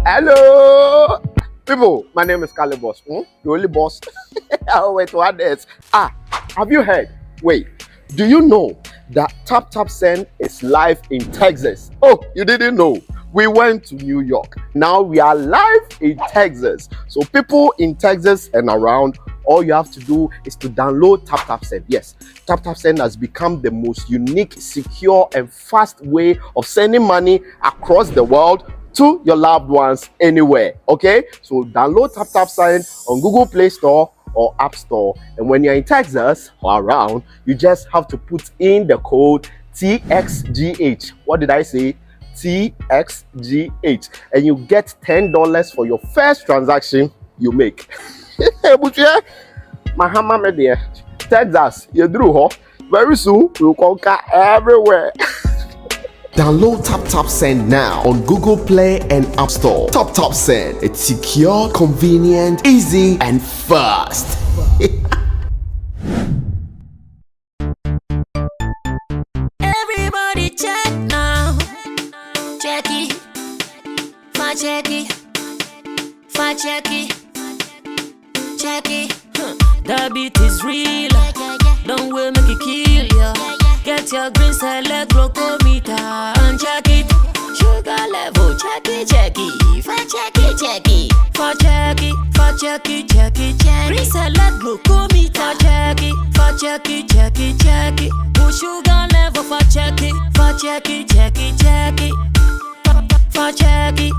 Hello, people. My name is Kali Boss. The only boss. Oh, wait, what else? Have you heard? Wait, do you know that Tap Tap Send is live in Texas? Oh, you didn't know? We went to New York. Now we are live in Texas. So people in Texas and around, all you have to do is to download Tap Tap Send. Yes, Tap Tap Send has become the most unique, secure, and fast way of sending money across the world to your loved ones anywhere. Okay, so download Tap Tap Send on Google Play Store or App Store. And when you're in Texas or around, you just have to put in the code TXGH. What did I say? TXGH, and you get $10 for your first transaction you make. But yeah, Mahama media, Texas, you drew her. Very soon we'll conquer everywhere. Download Tap Tap Send now on Google Play and App Store. Tap Tap Send, it's secure, convenient, easy, and fast. Everybody check now. Check it, fa check it, fa check it, check it. The beat is real. Don't wait, make it kill ya. Get your green select glucometer and check it. Sugar level, check it, fa check it, fa check it, fa check it, check it. Green select glucometer, check it, fa check it, check it. Push sugar level, fa check it, check it. For check it.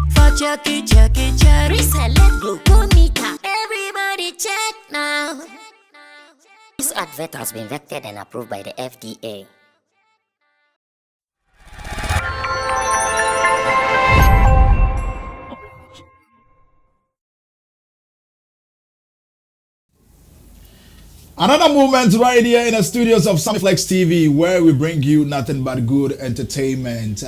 Reselect glucometer. Everybody check now. This advert has been vetted and approved by the FDA. Another moment right here in the studios of Sammy Flex TV, where we bring you nothing but good entertainment.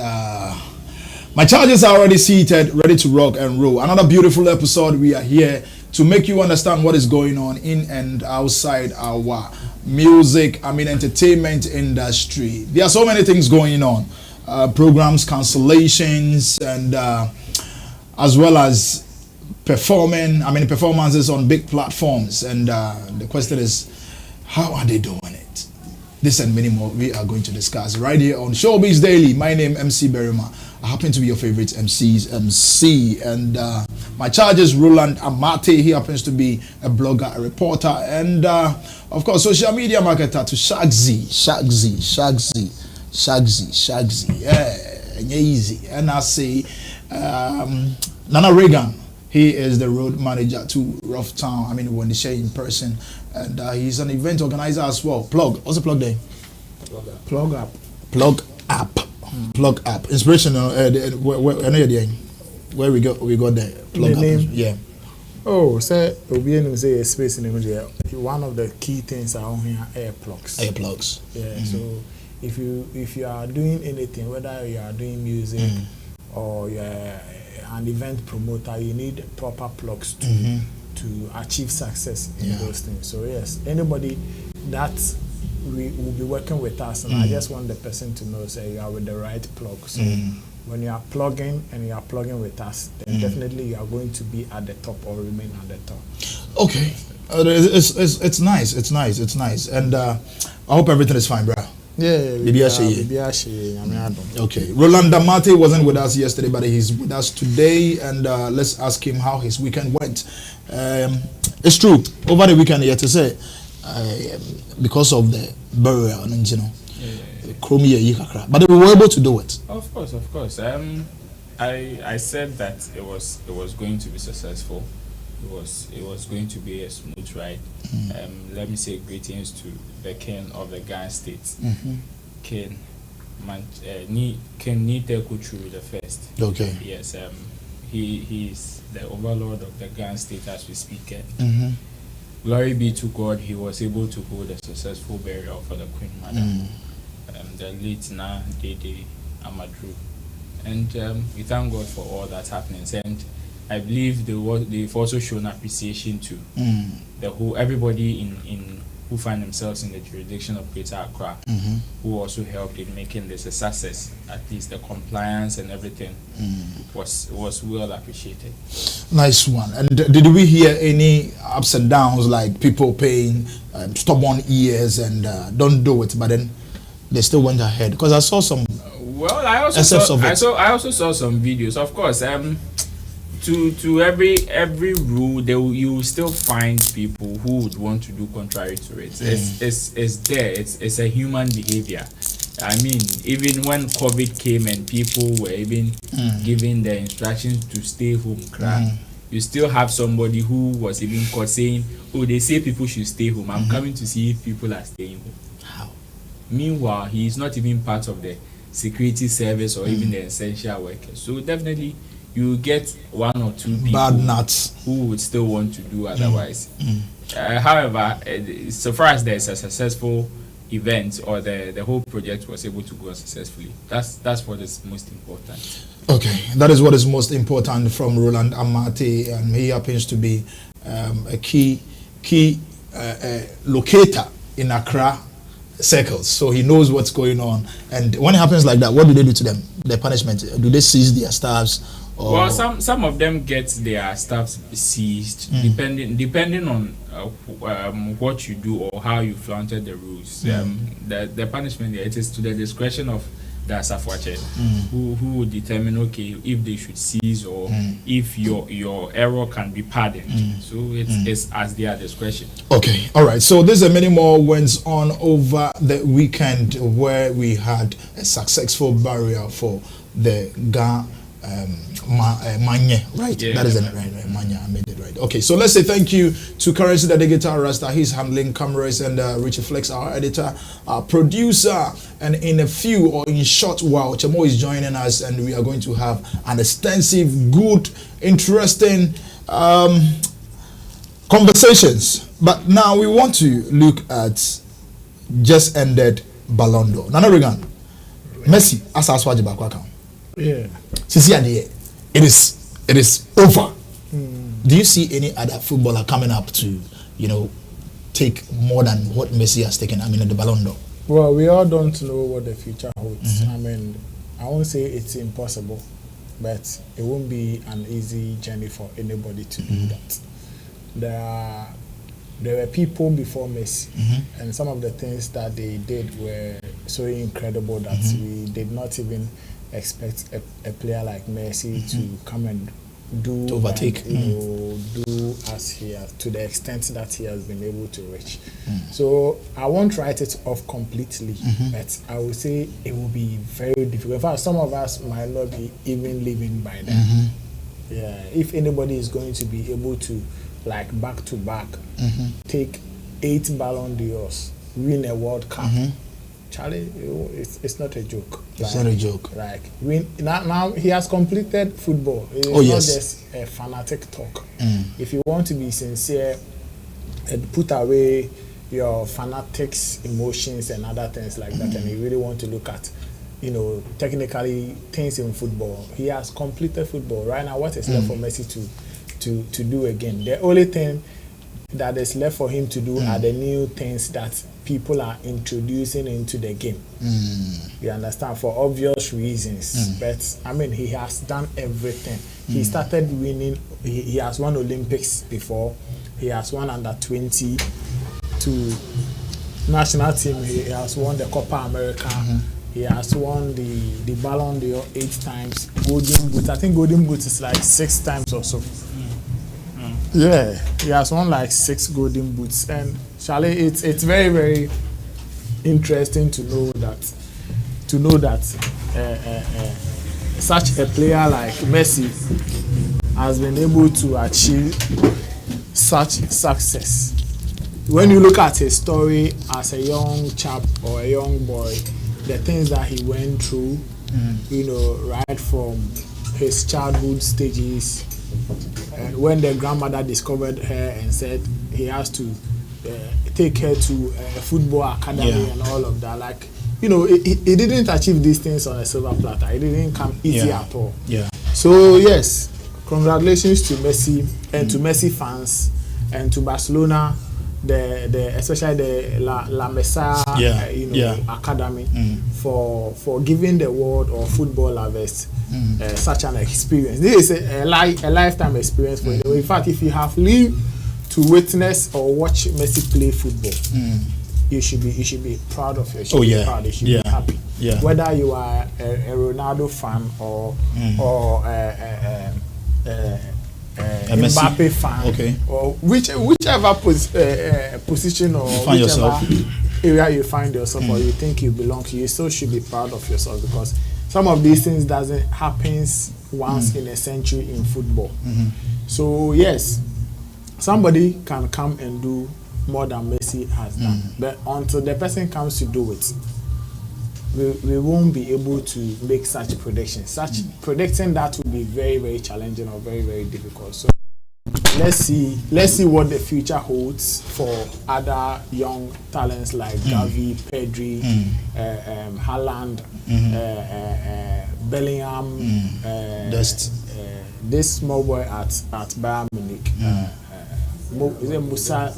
My charges are already seated, ready to rock and roll. Another beautiful episode. We are here to make you understand what is going on in and outside our entertainment industry. There are so many things going on. Programs, cancellations, and as well as performances on big platforms. And the question is, how are they doing it? This and many more we are going to discuss right here on Showbiz Daily. My name is MC Berima. I happen to be your favorite MC, and my charge is Roland Amate. He happens to be a blogger, a reporter, and of course social media marketer to Shagzy. Yeah, easy. And I say Nana Reagan. He is the road manager to Rough Town. When they share in person, and he's an event organizer as well. Plug. What's the plug there? Plug app. Inspirational. Where we got there. Plug the name. Yeah. Oh, say say space in the one of the key things around here are earplugs. Yeah. So if you are doing anything, whether you are doing music or you're an event promoter, you need proper plugs to achieve success in those things. So yes, anybody that will be working with us, and I just want the person to know, say you are with the right plug. So when you are plugging and you are plugging with us, then definitely you are going to be at the top or remain at the top. Okay, it's nice, and I hope everything is fine, bro. Yeah, okay. Roland Amate wasn't with us yesterday, but he's with us today, and let's ask him how his weekend went. It's true, over the weekend, he had to say, because of the burial, but they were able to do it. Of course. I said that it was going to be successful. It was going to be a smooth ride. Let me say greetings to the king of the Ghana state, King Nite Kuchuru the first. Okay. Yes. He's the overlord of the Ghana state as we speak. Glory be to God. He was able to hold a successful burial for the Queen Mother, the late Na Dede Amadou, and we thank God for all that's happening. And I believe they've also shown appreciation to the whole everybody in who find themselves in the jurisdiction of Greater Accra, who also helped in making this a success. At least the compliance and everything was well appreciated. Nice one. And did we hear any ups and downs, like people paying stubborn ears and don't do it, but then they still went ahead? Because I saw some. Well, I also saw some videos. Of course, to every rule, you will still find people who would want to do contrary to it. It's there. It's a human behavior. I mean, even when COVID came and people were even given the instructions to stay home, you still have somebody who was even caught saying, "Oh, they say people should stay home. I'm coming to see if people are staying home." How? Meanwhile, he is not even part of the security service or even the essential workers. So definitely, you get one or two people bad nuts who would still want to do otherwise. However, so far as there's a successful event or the whole project was able to go successfully, that's what is most important. Okay, that is what is most important from Roland Amate, and he happens to be a key locator in Accra circles, so he knows what's going on. And when it happens like that, what do they do to them? The punishment? Do they seize their staffs? Or? Well, some of them get their staffs seized, depending on what you do or how you flaunted the rules. The punishment, it is to the discretion of the Asafwache, who would determine, okay, if they should seize or if your error can be pardoned. So it's as their discretion. Okay, all right. So there's a many more went on over the weekend where we had a successful burial for the Ga Manye, right? Yeah, that is it, right? Manye, I made it right. Okay, so let's say thank you to Currency the Guitar Rasta. He's handling cameras, and Richie Flex, our editor, our producer. And in a few or in short while, Chamo is joining us, and we are going to have an extensive, good, interesting conversations. But now we want to look at just ended Ballon d'Or. Nana Regan, Messi, as Aswaji Bakwaka. Yeah. It is over. Do you see any other footballer coming up to, take more than what Messi has taken? I mean, at the Ballon d'Or. Well, we all don't know what the future holds. I mean, I won't say it's impossible, but it won't be an easy journey for anybody to do that. There were people before Messi, and some of the things that they did were so incredible that we did not even expect a player like Messi to come and do to overtake, do as he has, to the extent that he has been able to reach. So I won't write it off completely, but I will say it will be very difficult. In fact, some of us might not be even living by then. Yeah, if anybody is going to be able to, like, back to back, take 8 Ballon d'Ors, win a World Cup. Charlie, it's not a joke. It's not a joke. Like, now he has completed football. It's not just a fanatic talk. If you want to be sincere and put away your fanatics, emotions, and other things like that, and you really want to look at, technically things in football, he has completed football. Right now, what is left for Messi to do again? The only thing that is left for him to do are the new things that people are introducing into the game. You understand, for obvious reasons. But I mean, he has done everything. He started winning. He has won Olympics before. He has won under 20 to national team. He has won the Copa America. He has won the Ballon d'Or 8 times. Golden Boot. I think Golden Boot is like 6 times or so. Yeah, he has won like 6 Golden Boots, and Charlie, it's very, very interesting to know that such a player like Messi has been able to achieve such success. When you look at his story as a young chap or a young boy, the things that he went through, right from his childhood stages. And when the grandmother discovered her and said he has to take her to a football academy and all of that, like, he didn't achieve these things on a silver platter. It didn't come easy at all. So yes, congratulations to Messi and to Messi fans and to Barcelona the especially the La Mesa Academy for giving the world or football lovers such an experience. This is a lifetime experience for you. In fact, if you have lived to witness or watch Messi play football, you should be proud of yourself. Proud. You should be happy. Yeah. Whether you are a Ronaldo fan or Mbappe fan, or whichever position or whichever area you find yourself or you think you belong to, you still should be proud of yourself, because some of these things doesn't happens once in a century in football. So yes, somebody can come and do more than Messi has done, but until the person comes to do it, we won't be able to make such predictions. Predicting that will be very, very challenging or very, very difficult. So let's see what the future holds for other young talents like Gavi, Pedri, Haaland, Bellingham, this small boy at Bayern Munich. Musa,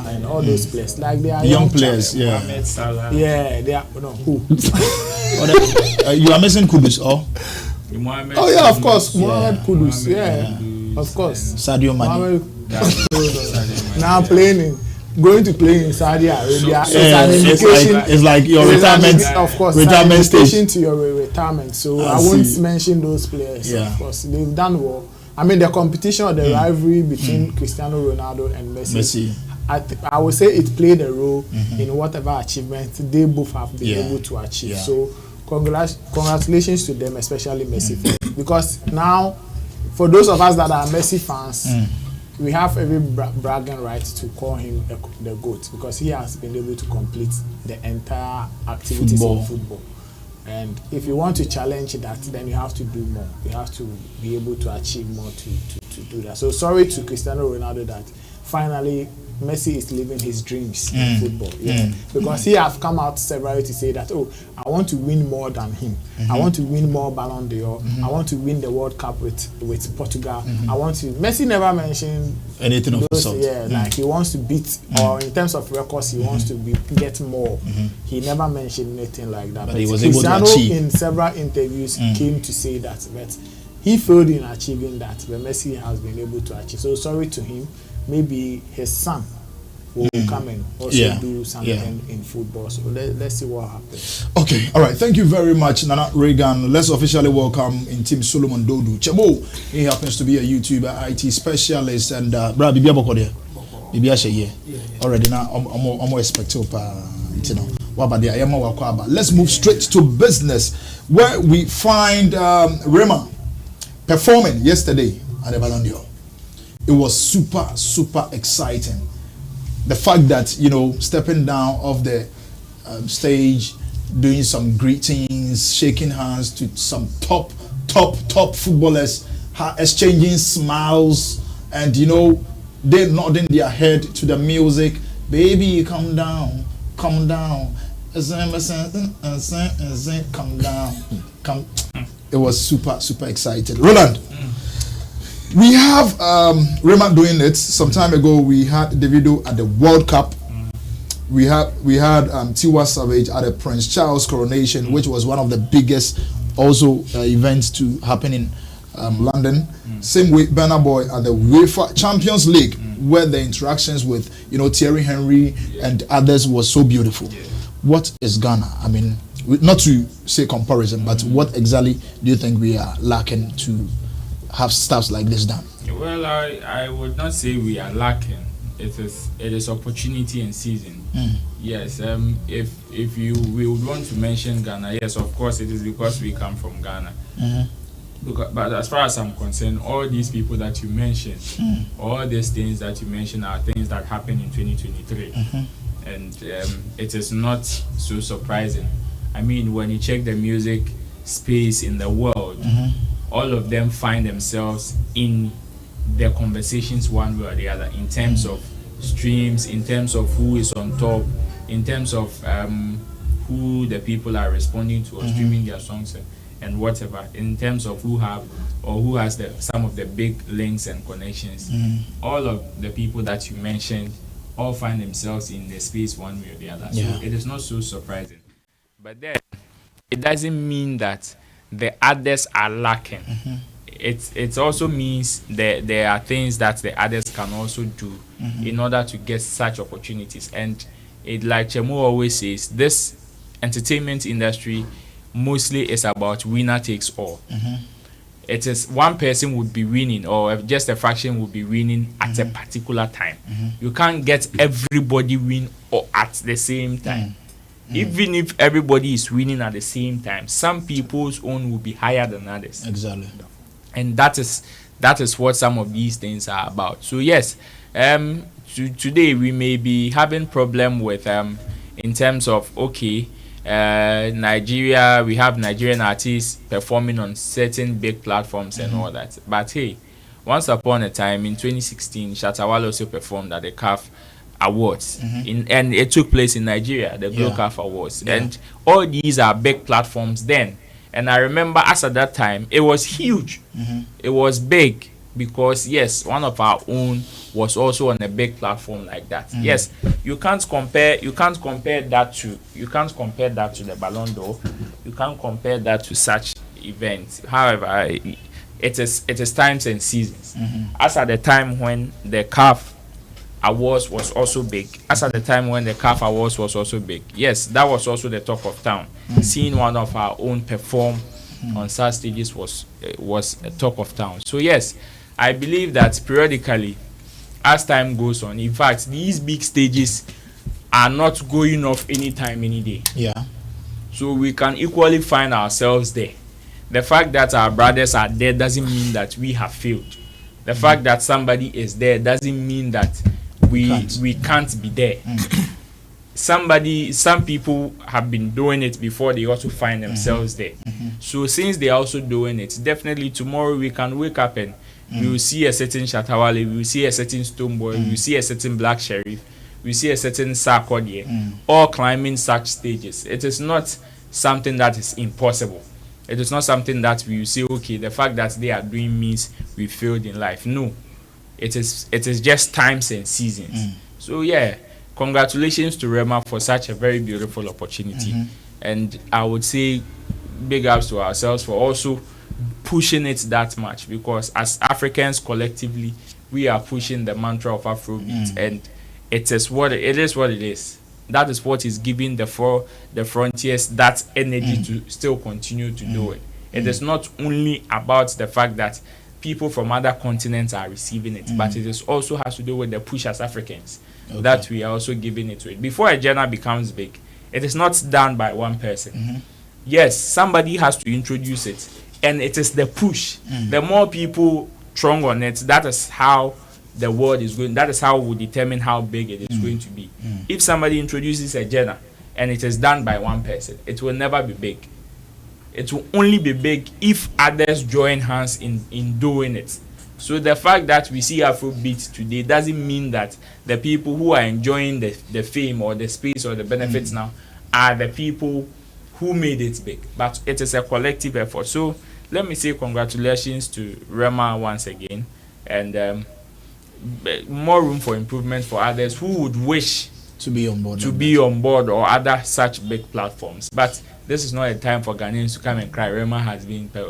and all those players, like they are young players. They are no who. You are missing Kudus, of course, Mohamed Kudus, of course. Sadio Mane. Now going to play in Saudi Arabia. It's like your retirement. Of course, retirement station to your retirement. So I won't mention those players. Of course, they've done well. I mean, the competition or the rivalry between Cristiano Ronaldo and Messi. I would say it played a role in whatever achievement they both have been able to achieve. So congratulations to them, especially Messi, because now for those of us that are Messi fans, we have every bragging right to call him the GOAT, because he has been able to complete the entire activities of football. And if you want to challenge that, then you have to do more. You have to be able to achieve more to do that. So sorry to Cristiano Ronaldo that finally Messi is living his dreams in football. Because he has come out severally to say that, I want to win more than him. I want to win more Ballon d'Or. I want to win the World Cup with Portugal. Messi never mentioned anything of the sort. Like he wants to beat, or in terms of records, he wants to get more. He never mentioned anything like that. But he was able to achieve. In several interviews came to say that, but he failed in achieving that. But Messi has been able to achieve. So sorry to him. Maybe his son will come and also do something in football. So let's see what happens. Okay, all right. Thank you very much, Nana Reagan. Let's officially welcome in Team Solomon Dodu. Chebo, he happens to be a YouTuber, IT specialist, and Brad Bibi Abokode. Bibi Ashe already now. I'm more expecting you know. Let's move straight to business, where we find Rema performing yesterday at the Ballon d'Or. It was super exciting. The fact that, stepping down off the stage, doing some greetings, shaking hands to some top footballers, exchanging smiles, and they nodding their head to the music. Baby, come down, come down. Come down, come. It was super excited. Roland. We have Rema doing it. Some time ago, we had Davido at the World Cup. We had Tiwa Savage at the Prince Charles coronation, which was one of the biggest also events to happen in London. Same way, Burna Boy at the UEFA Champions League, where the interactions with Thierry Henry and others was so beautiful. What is Ghana? I mean, not to say comparison, but what exactly do you think we are lacking to have stuff like this done? Well, I would not say we are lacking. It is opportunity and season. Yes. If we would want to mention Ghana, yes, of course it is because we come from Ghana. But as far as I'm concerned, all these people that you mentioned, all these things that you mentioned are things that happened in 2023, and it is not so surprising. I mean, when you check the music space in the world, all of them find themselves in their conversations one way or the other, in terms of streams, in terms of who is on top, in terms of who the people are responding to or streaming their songs. and whatever, in terms of who has some of the big links and connections. All of the people that you mentioned all find themselves in the space one way or the other. Yeah. So it is not so surprising. But then it doesn't mean that the others are lacking. It also means that there are things that the others can also do in order to get such opportunities. And it, like Chemo always says, this entertainment industry mostly is about winner takes all. It is one person would be winning, or just a fraction would be winning at a particular time. You can't get everybody win or at the same time. Even if everybody is winning at the same time, some people's own will be higher than others. Exactly. And that is what some of these things are about. So yes, today we may be having problem with in terms of Nigeria, we have Nigerian artists performing on certain big platforms and all that. But hey, once upon a time in 2016, Shatta also performed at the CAF Awards, and it took place in Nigeria, the Global CAF Awards, and all these are big platforms then. And I remember as at that time, it was huge. It was big because yes, one of our own was also on a big platform like that. Yes, you can't compare that to the Ballon d'Or. You can't compare that to such events. However, it is times and seasons. As at the time when the CAF Awards was also big, yes, that was also the talk of town. Seeing one of our own perform on such stages was a talk of town. So yes, I believe that periodically, as time goes on, in fact, these big stages are not going off anytime, any day. Yeah. So we can equally find ourselves there. The fact that our brothers are there doesn't mean that we have failed. The fact that somebody is there doesn't mean that we can't be there. Some people have been doing it before they also find themselves there. So since they are also doing it, definitely tomorrow we can wake up and we will see a certain Shatta, we will see a certain Stoneboy, we will see a certain Black Sheriff, we see a certain Sarkodie, all climbing such stages. It is not something that is impossible. It is not something that we will say, okay, the fact that they are doing means we failed in life. No. It is just times and seasons. So yeah, congratulations to Rema for such a very beautiful opportunity. And I would say big ups to ourselves for also pushing it that much, because as Africans collectively, we are pushing the mantra of Afrobeat, and it is what it is. That is what is giving the frontiers that energy to still continue to do it. It is not only about the fact that people from other continents are receiving it, but it is also has to do with the push as Africans that we are also giving it to it. Before a genre becomes big, it is not done by one person. Yes, somebody has to introduce it, and it is the push. The more people strong on it, that is how the world is going. That is how we determine how big it is going to be. If somebody introduces a genre and it is done by one person, it will never be big. It will only be big if others join hands in doing it. So the fact that we see Afrobeat today doesn't mean that the people who are enjoying the fame or the space or the benefits now are the people who made it big. But it is a collective effort. So let me say congratulations to Rema once again, and more room for improvement for others who would wish to be on board or other such big platforms. But this is not a time for Ghanaians to come and cry Rema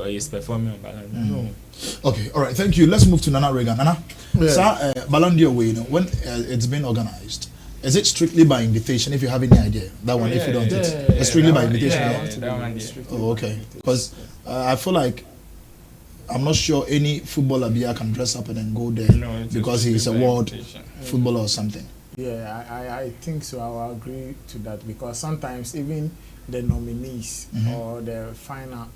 is performing on Ballon. No. Okay, all right, thank you. Let's move to Nana Reagan. Nana, sir, Ballon d'Or, when it's been organized, is it strictly by invitation? If you have any idea, that one. If you don't, it's strictly by invitation. Oh, okay. Because I feel like I'm not sure any footballer can dress up and then go there because he's a world footballer or something. Yeah, I think so. I will agree to that, because sometimes even the nominees or the final,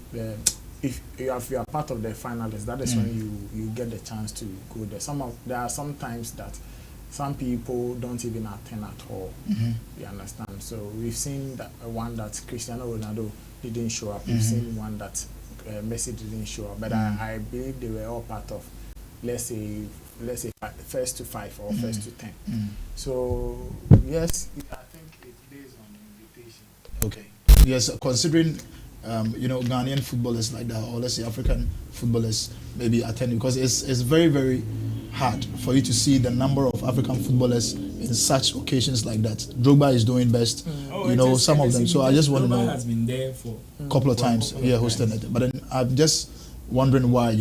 if you are part of the finalists, that is when you get the chance to go there. There are some times that some people don't even attend at all. You understand? So we've seen that one that Cristiano Ronaldo didn't show up. We've seen one that Messi didn't show up. But I believe they were all part of, let's say first to 5 or first to 10. So yes, I think it's based on invitation. Okay. Yes, considering Ghanaian footballers like that, or let's say African footballers maybe attending, because it's very, very hard for you to see the number of African footballers in such occasions like that. Drogba is doing best, some of them. So I just want to know. Drogba has been there for a couple of times, hosting it. But then I'm just wondering why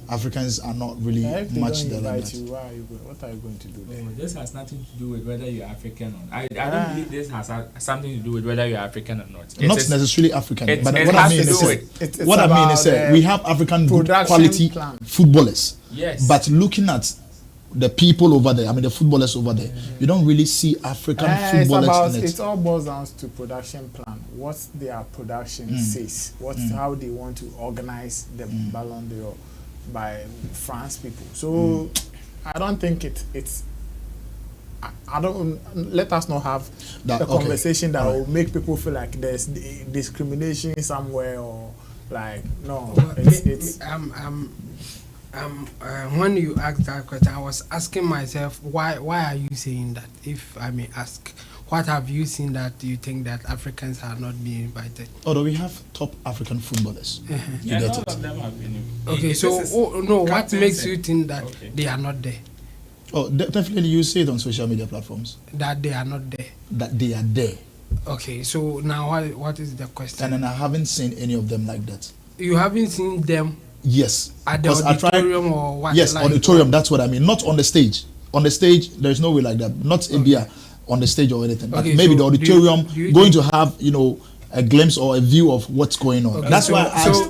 Africans are not really much there like that. What are you going to do there? This has nothing to do with whether you're African or not. I don't believe this has something to do with whether you're African or not. Not necessarily African, but what I mean is we have African good quality footballers. Yes. But looking at the people over there, the footballers over there, you don't really see African footballers in it. It all boils down to production plan. What their production says. How they want to organize the Ballon d'Or by France people. So I don't think it's. I don't. Let us not have a conversation that will make people feel like there's discrimination somewhere or like no. When you asked that question, I was asking myself, why are you saying that? If I may ask, what have you seen that you think that Africans are not being invited? Although we have top African footballers. Yeah, all of them have been. Okay, so what makes you think that they are not there? Oh, definitely you see it on social media platforms. That they are not there. That they are there. Okay, so now what is the question? And then I haven't seen any of them like that. You haven't seen them? Yes. At the auditorium or what? Yes, like auditorium, that's what I mean. Not on the stage. On the stage, there's no way like that. Not ABA on the stage or anything. But maybe the auditorium going to have, a glimpse or a view of what's going on. Okay, that's why I asked.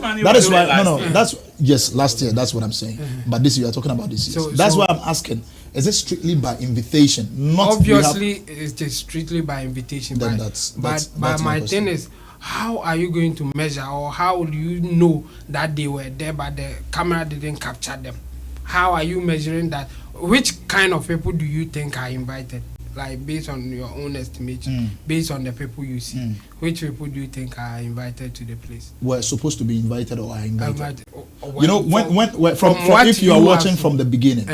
Last year, that's what I'm saying. But this year, you're talking about this year. That's why I'm asking. Is it strictly by invitation? Not obviously, it's strictly by invitation. Then but my thing is, how are you going to measure, or how do you know that they were there but the camera didn't capture them? How are you measuring that? Which kind of people do you think are invited? Like based on your own estimation, based on the people you see, which people do you think are invited to the place? Were supposed to be invited or are invited? From if you are watching from the beginning,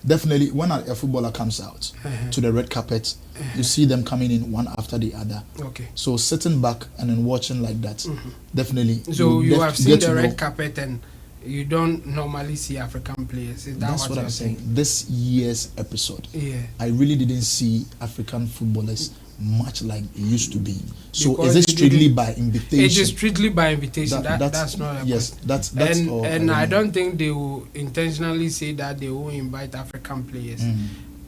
definitely when a footballer comes out to the red carpet, you see them coming in one after the other. Okay. So sitting back and then watching like that, definitely. So you have seen the red carpet and you don't normally see African players. Is that That's what I'm saying. This year's episode, I really didn't see African footballers much like it used to be. So because is it strictly by invitation? It is strictly by invitation. That's not a yes. question. That's all. And I don't think they will intentionally say that they will invite African players.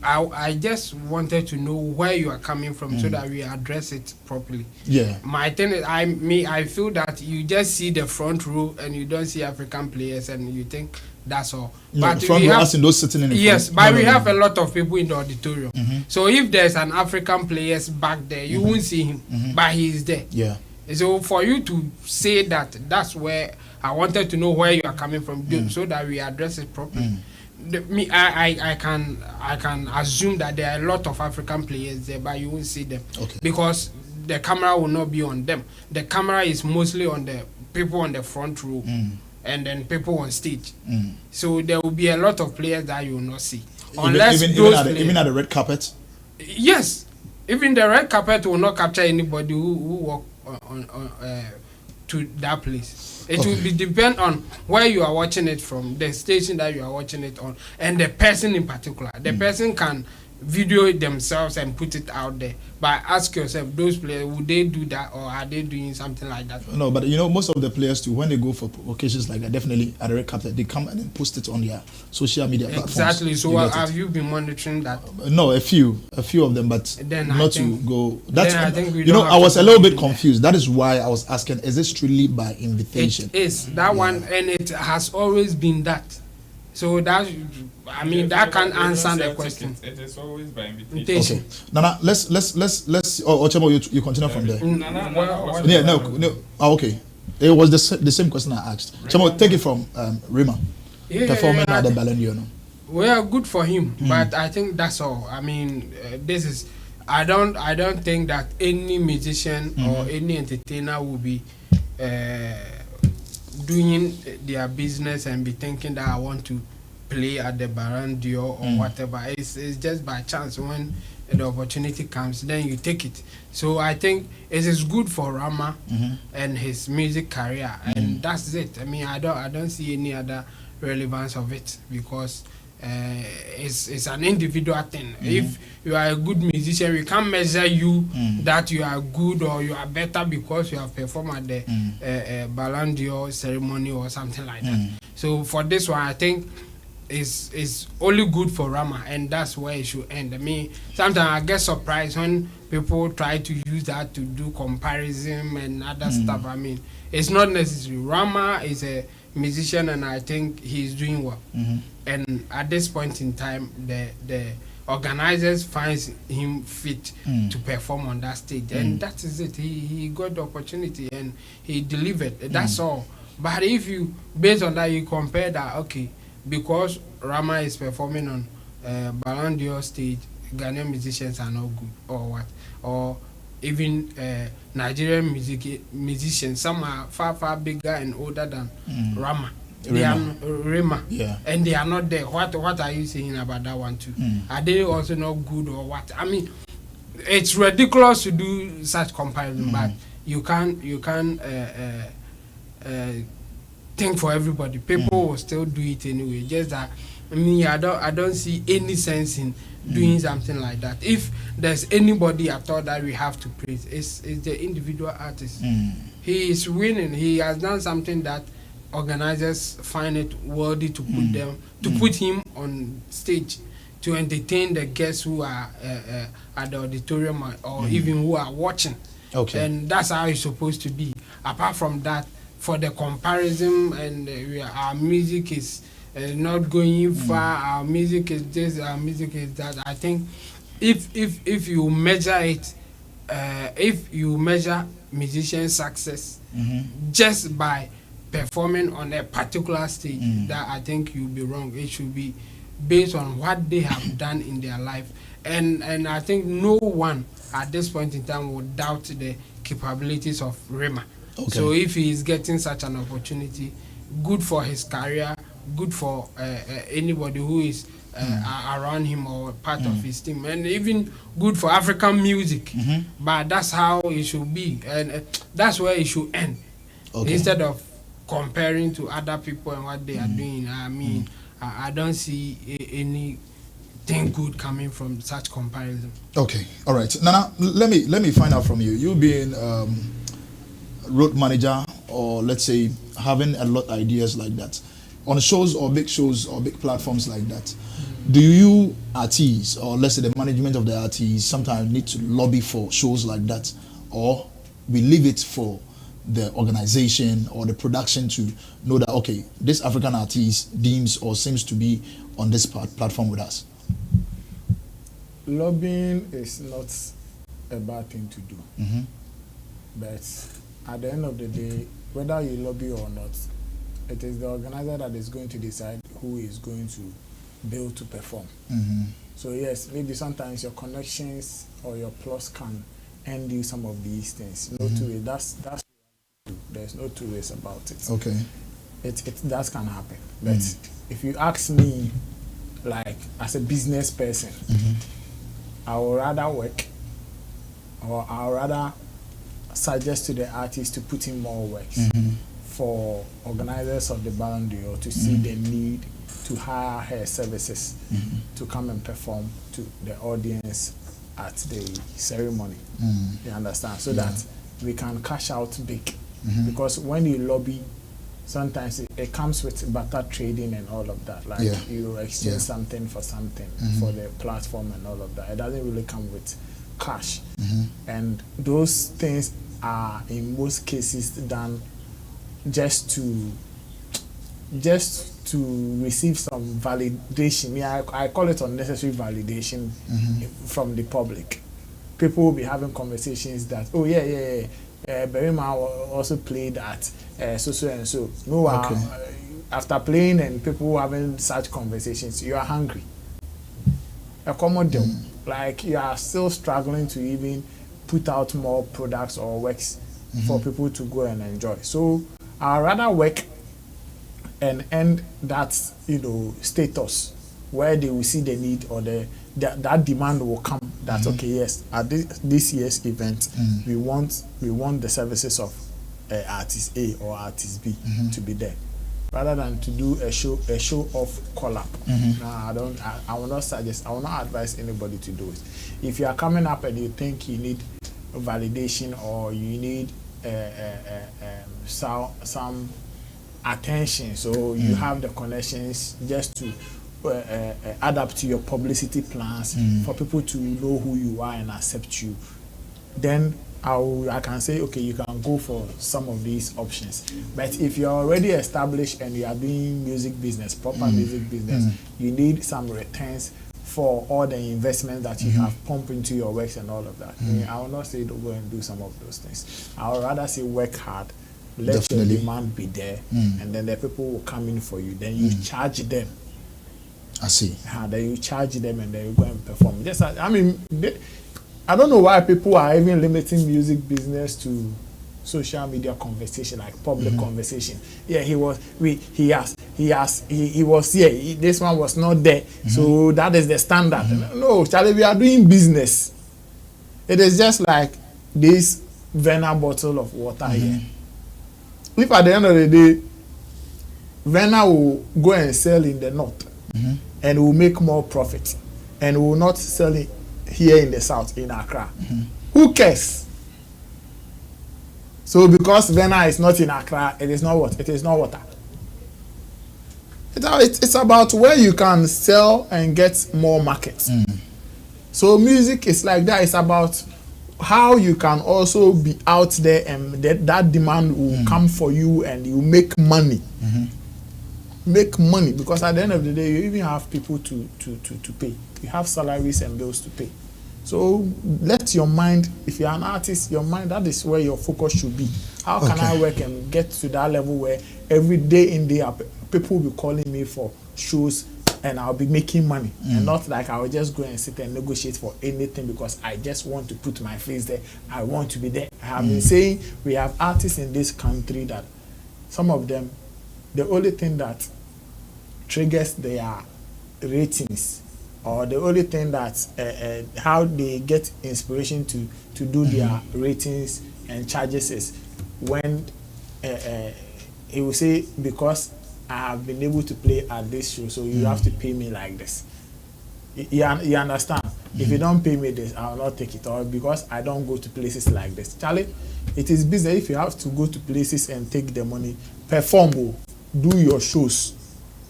I just wanted to know where you are coming from so that we address it properly. Yeah. My thing is, I feel that you just see the front row and you don't see African players and you think that's all. No, but front row, as in those sitting in the yes, front. but we have a lot of people in the auditorium. So if there's an African player back there, you won't see him, but he's there. Yeah. So for you to say that, that's where I wanted to know where you are coming from, so that we address it properly. I can assume that there are a lot of African players there, but you won't see them because the camera will not be on them. The camera is mostly on the people on the front row and then people on stage. So there will be a lot of players that you will not see unless even at the red carpet. Yes, even the red carpet will not capture anybody who walk on to that place. It will be depend on where you are watching it from, the station that you are watching it on, and the person in particular. The person can video it themselves and put it out there. But ask yourself, those players, would they do that or are they doing something like that? No, but most of the players too, when they go for occasions like that, definitely at the red carpet, they come and then post it on their social media platforms. Exactly. So have you been monitoring that? No, a few of them, but then not to go. That's I think I was a little bit confused. That is why I was asking: is it strictly by invitation? It is that one, and it has always been that. So that that can answer the question. It is always by invitation. Okay. Nana, let's. Ochemo, you continue from there. No. Okay. It was the same question I asked. Chemo, take it from Rema. Performing at the Ballon. Well, good for him, but I think that's all. This is. I don't think that any musician or any entertainer will be doing their business and be thinking that I want to play at the Ballon d'Or or whatever. It's just by chance when the opportunity comes, then you take it. So I think it is good for Rama and his music career, and that's it. I mean, I don't see any other relevance of it, because it's an individual thing. If you are a good musician, we can't measure you that you are good or you are better because you have performed at the Ballon d'Or ceremony or something like that. So for this one, I think is only good for Rama, and that's where it should end. I mean, sometimes I get surprised when people try to use that to do comparison and other stuff. I mean, it's not necessary. Rama is a musician, and I think he's doing well. And at this point in time, the organizers finds him fit to perform on that stage, and that is it. He got the opportunity and he delivered. That's all. But if you, based on that, you compare that, okay, because Rama is performing on Ballon d'Or stage, Ghanaian musicians are not good, or what? Or even Nigerian musicians, some are far bigger and older than Rama. They are Rema, and they are not there. What are you saying about that one too? Are they also not good or what? I mean, it's ridiculous to do such comparison, but you can't think for everybody. People will still do it anyway. Just that, I mean, I don't see any sense in doing something like that. If there's anybody at all that we have to praise, it's the individual artist. He is winning. He has done something that organizers find it worthy to put him on stage to entertain the guests who are at the auditorium or even who are watching. Okay. And that's how it's supposed to be. Apart from that, for the comparison, and our music is not going far, our music is this, our music is that. I think if you measure it, if you measure musician success just by performing on a particular stage, that I think you'll be wrong. It should be based on what they have done in their life, and I think no one at this point in time would doubt the capabilities of Rema. Okay. So if he is getting such an opportunity, good for his career, good for anybody who is around him or part of his team, and even good for African music. But that's how it should be, and that's where it should end. Okay. Instead of comparing to other people and what they are doing, I mean, I don't see anything good coming from such comparison. Okay, all right. Nana, let me find out from you. You being road manager, or let's say having a lot of ideas like that on shows or big platforms like that, do you artists, or let's say the management of the artists, sometimes need to lobby for shows like that, or we leave it for the organization or the production to know that, okay, this African artist deems or seems to be on this platform with us? Lobbying is not a bad thing to do, but at the end of the day, whether you lobby or not, it is the organizer that is going to decide who is going to bill to perform. So yes, maybe sometimes your connections or your plus can end you some of these things. No two ways. That's there's no two ways about it. Okay. It that can happen. But if you ask me, like as a business person, I would rather work, or I would rather suggest to the artist to put in more works for organizers of the Ballon d'Or to see the need to hire her services to come and perform to the audience at the ceremony. You understand? So that we can cash out big. Because when you lobby, sometimes it comes with barter trading and all of that. Like you exchange something for something for the platform and all of that. It doesn't really come with cash. And those things are in most cases done just to receive some validation. I call it unnecessary validation from the public. People will be having conversations that, oh Berima also played at so and so. No, after playing and people having such conversations, you are hungry. Accommodate them. Like you are still struggling to even put out more products or works for people to go and enjoy. So I'd rather work and end that, status where they will see the need or that demand will come. That okay, yes, at this year's event, we want the services of artist A or artist B to be there, rather than to do a show off collab. I will not suggest. I will not advise anybody to do it. If you are coming up and you think you need validation or you need some attention, so you have the connections just to add up to your publicity plans for people to know who you are and accept you, then I can say, okay, you can go for some of these options. But if you're already established and you are doing music business, proper music business, you need some returns for all the investment that you have pumped into your works and all of that. I will not say don't go and do some of those things. I would rather say work hard, let your demand be there, and then the people will come in for you. Then you charge them. I see. Then you charge them and then you go and perform. Just, I mean, I don't know why people are even limiting music business to social media conversation, like public conversation. Yeah, he was here. This one was not there. So that is the standard. No, Charlie, we are doing business. It is just like this Vena bottle of water here. If at the end of the day, Vena will go and sell in the north and will make more profit and will not sell it here in the south, in Accra. Who cares? So because Vena is not in Accra, it is not what? It is not water. It's about where you can sell and get more markets. So music is like that. It's about how you can also be out there and that demand will come for you and you make money. Make money, because at the end of the day, you even have people to pay. You have salaries and bills to pay. So let your mind, if you're an artist, your mind, that is where your focus should be. How can I work and get to that level where every day in day out, people will be calling me for shows and I'll be making money, and not like I will just go and sit and negotiate for anything because I just want to put my face there. I want to be there. I have been saying we have artists in this country that some of them, the only thing that triggers their ratings, or the only thing that how they get inspiration to do their ratings and charges is when he will say, because I have been able to play at this show, so you have to pay me like this. You understand? If you don't pay me this, I will not take it. Or because I don't go to places like this. Charlie, it is business. If you have to go to places and take the money, perform, do your shows.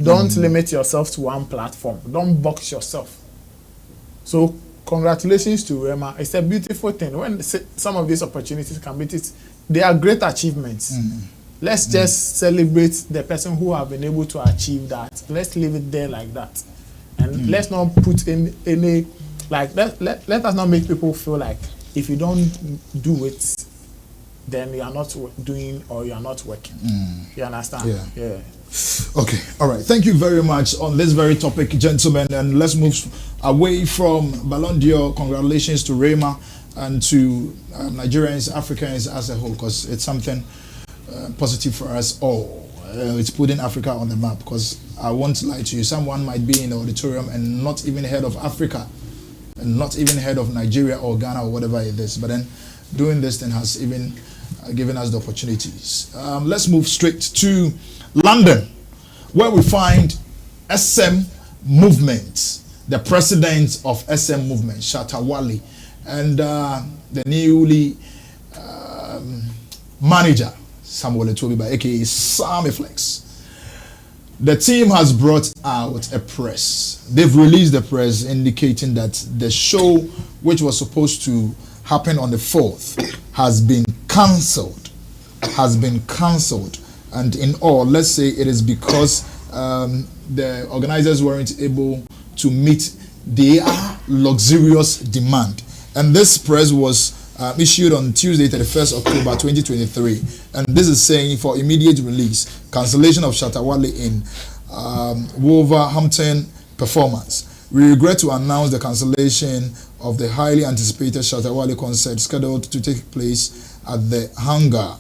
Don't limit yourself to one platform. Don't box yourself. So congratulations to Rema. It's a beautiful thing. When some of these opportunities come, they are great achievements. Let's just celebrate the person who have been able to achieve that. Let's leave it there like that. And let's not put in any, like, let us not make people feel like if you don't do it, then you are not doing or you are not working. You understand? Yeah. Okay, all right. Thank you very much on this very topic, gentlemen. And let's move away from Ballon d'Or. Congratulations to Rema and to Nigerians, Africans as a whole, because it's something positive for us all. It's putting Africa on the map, because I won't lie to you, someone might be in the auditorium and not even heard of Africa and not even heard of Nigeria or Ghana or whatever it is, but then doing this thing has even given us the opportunities. Let's move straight to London, where we find SM Movement, the president of SM Movement, Shatta Wale, and the newly manager, Samuel Etobiba, aka Sammy Flex. The team has brought out a press. They've released the press indicating that the show, which was supposed to happen on the 4th, has been cancelled. And in all, let's say it is because the organizers weren't able to meet their luxurious demand. And this press was issued on Tuesday, 31st October 2023. And this is saying, for immediate release, cancellation of Shatta Wale in Wolverhampton performance. We regret to announce the cancellation of the highly anticipated Shatta Wale concert scheduled to take place at the Hangar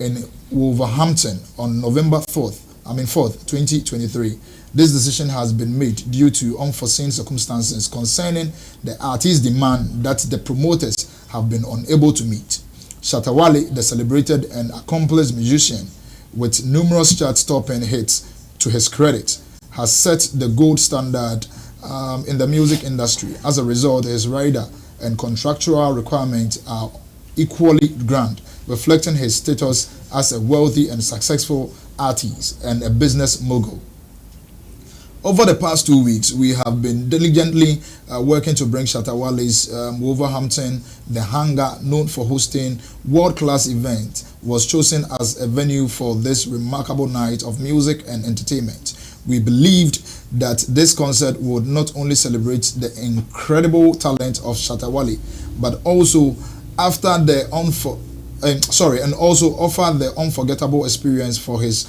in Wolverhampton on November 4th 4th, 2023. This decision has been made due to unforeseen circumstances concerning the artist's demand that the promoters have been unable to meet. Shatta Wale, the celebrated and accomplished musician with numerous chart-topping hits to his credit, has set the gold standard in the music industry. As a result, his rider and contractual requirements are equally grand, reflecting his status as a wealthy and successful artist and a business mogul. Over the past 2 weeks, we have been diligently working to bring Shatta Wale's Wolverhampton, the hangar known for hosting world-class events, was chosen as a venue for this remarkable night of music and entertainment. We believed that this concert would not only celebrate the incredible talent of Shatta Wale, but also offer the unforgettable experience for his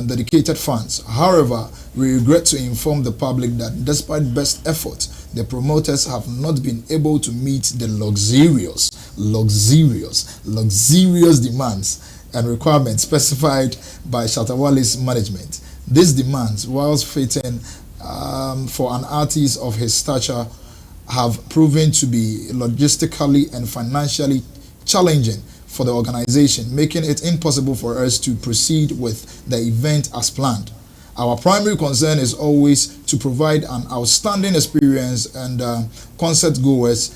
dedicated fans. However, we regret to inform the public that despite best effort, the promoters have not been able to meet the luxurious demands and requirements specified by Shatta Wale's management. These demands, whilst fitting for an artist of his stature, have proven to be logistically and financially challenging for the organization, making it impossible for us to proceed with the event as planned. Our primary concern is always to provide an outstanding experience and concert goers,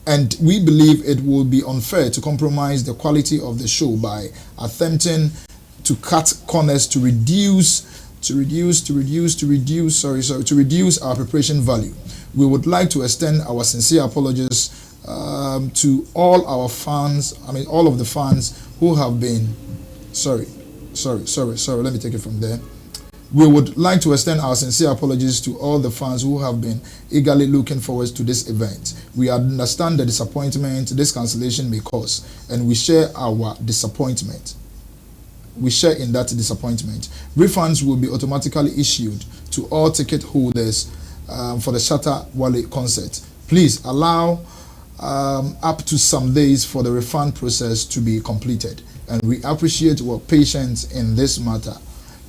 and we believe it will be unfair to compromise the quality of the show by attempting to cut corners to reduce our preparation value. We would like to extend our sincere apologies to all our fans, all of the fans who have been, let me take it from there. We would like to extend our sincere apologies to all the fans who have been eagerly looking forward to this event. We understand the disappointment this cancellation may cause, and we share our disappointment. We share in that disappointment. Refunds will be automatically issued to all ticket holders for the Shatta Wale concert. Please allow up to some days for the refund process to be completed, and we appreciate your patience in this matter.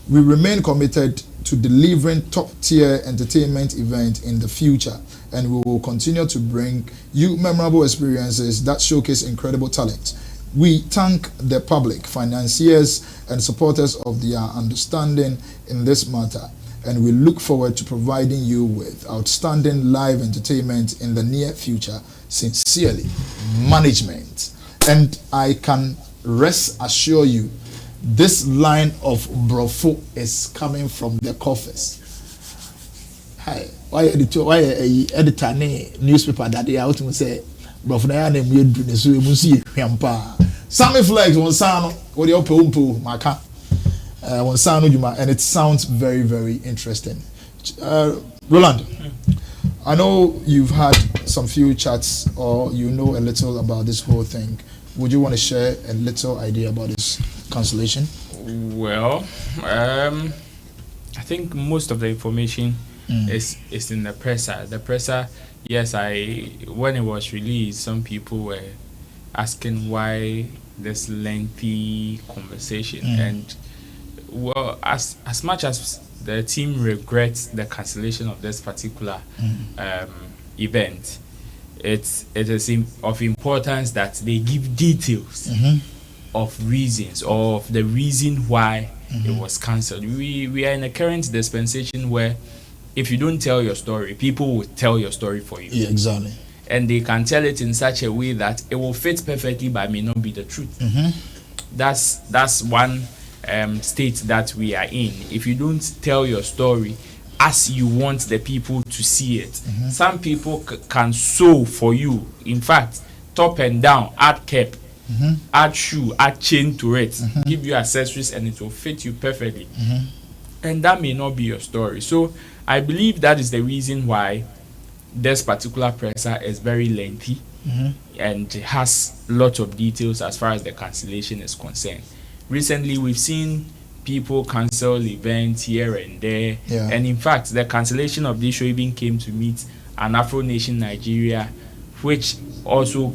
We remain committed to delivering top-tier entertainment events in the future, and we will continue to bring you memorable experiences that showcase incredible talent. We thank the public, financiers, and supporters of their understanding in this matter, and we look forward to providing you with outstanding live entertainment in the near future. Sincerely, management. And I can rest assure you, this line of brofo is coming from the coffers. Hi, why editor newspaper that they out to say brofo na ya na me do ne so emu si hwampa. Sammy Flex on sound what the opo maka on sound juma, and it sounds very, very interesting. Roland, I know you've had some few chats, or you know a little about this whole thing. Would you want to share a little idea about this cancellation? Well, I think most of the information is in the presser. The presser, yes, when it was released, some people were asking why this lengthy conversation, and well, as much as the team regrets the cancellation of this particular event, it is of importance that they give details of reasons, of the reason why it was cancelled. We are in a current dispensation where if you don't tell your story, people will tell your story for you. Yeah, exactly. And they can tell it in such a way that it will fit perfectly but may not be the truth. That's one state that we are in. If you don't tell your story as you want the people to see it, some people can sew for you, in fact, top and down, add cap, add shoe, add chain to it, give you accessories, and it will fit you perfectly. And that may not be your story. So I believe that is the reason why this particular presser is very lengthy and has lots of details as far as the cancellation is concerned. Recently, we've seen people cancel events here and there, and in fact, the cancellation of this show even came to meet an Afro Nation Nigeria, which also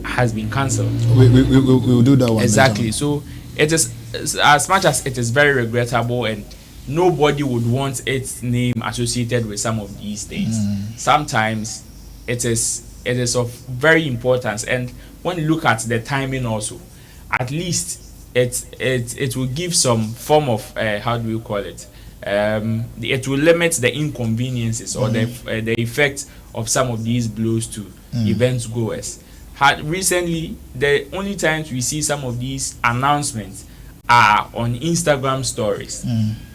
has been cancelled. We will do that one. Exactly. So it is as much as it is very regrettable and nobody would want its name associated with some of these things, sometimes it is of very importance. And when you look at the timing also, at least it will give some form of how do we call it, it will limit the inconveniences or the effect of some of these blows to event goers. Recently, the only times we see some of these announcements are on Instagram stories,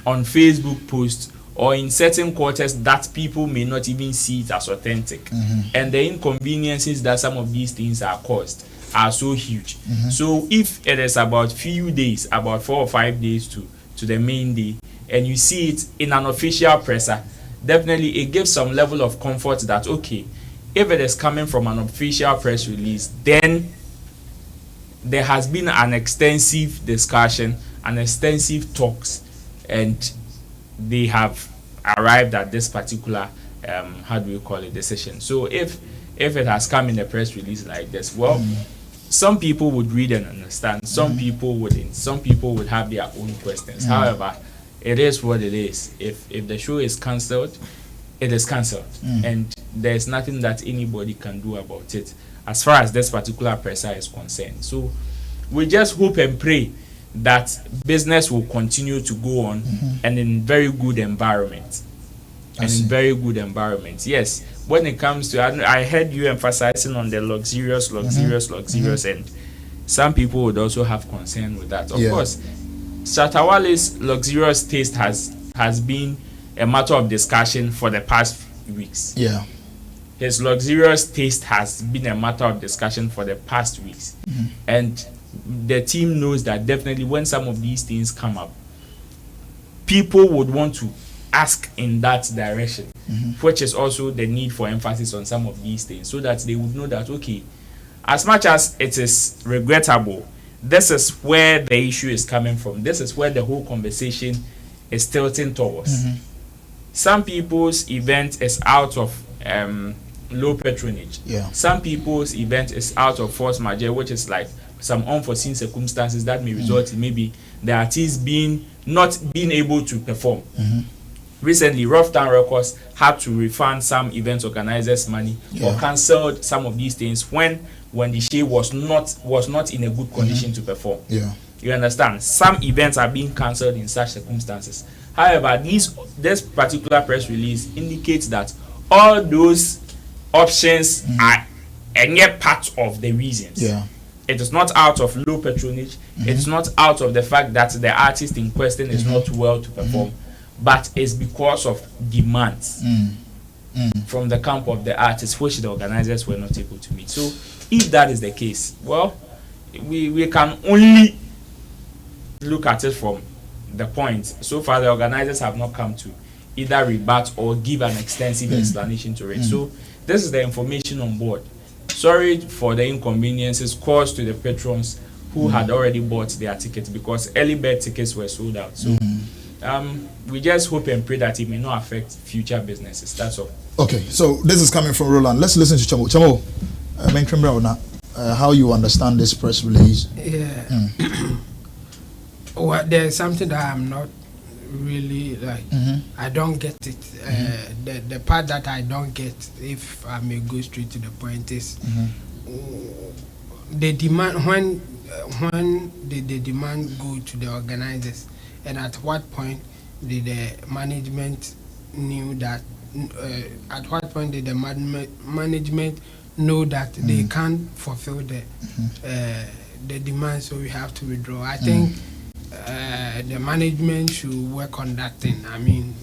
on Facebook posts, or in certain quarters that people may not even see it as authentic. And the inconveniences that some of these things are caused are so huge. So if it is about few days, about 4 or 5 days to the main day, and you see it in an official presser, definitely it gives some level of comfort that, okay, if it is coming from an official press release, then there has been an extensive discussion, an extensive talks, and they have arrived at this particular how do we call it, decision. So if it has come in a press release like this, well, some people would read and understand, some people wouldn't, some people would have their own questions. However, it is what it is. If the show is cancelled, it is cancelled, and there's nothing that anybody can do about it as far as this particular presser is concerned. So we just hope and pray that business will continue to go on and in very good environment. Yes, when it comes to, I heard you emphasizing on the luxurious, and some people would also have concern with that. Of course, Shatta Wale's luxurious taste has been a matter of discussion for the past weeks. His luxurious taste has been a matter of discussion for the past weeks. And the team knows that definitely when some of these things come up, people would want to ask in that direction, which is also the need for emphasis on some of these things, so that they would know that, okay, as much as it is regrettable, this is where the issue is coming from. This is where the whole conversation is tilting towards. Some people's event is out of low patronage. Some people's event is out of force majeure, which is like some unforeseen circumstances that may result in maybe the artist not being able to perform. Recently, Rough Town Records had to refund some event organizers money or cancelled some of these things when the show was not in a good condition to perform. You understand? Some events are being cancelled in such circumstances. However, this particular press release indicates that all those options are yet part of the reasons. It is not out of low patronage. It's not out of the fact that the artist in question is not well to perform, but it's because of demands from the camp of the artists, which the organizers were not able to meet. So if that is the case, well, we can only look at it from the point. So far, the organizers have not come to either rebut or give an extensive explanation to it. So this is the information on board. Sorry for the inconveniences caused to the patrons who had already bought their tickets, because early bird tickets were sold out. So we just hope and pray that it may not affect future businesses. That's all. Okay, so this is coming from Roland. Let's listen to Chamo. Chamo, how you understand this press release? Well, there's something that I'm not really like. I don't get it. The part that I don't get, if I may go straight to the point, is the demand. When did the demand go to the organizers, and at what point did the management knew that? At what point did the management know that they can't fulfill the demand, so we have to withdraw? I think the management should work on that thing. I mean,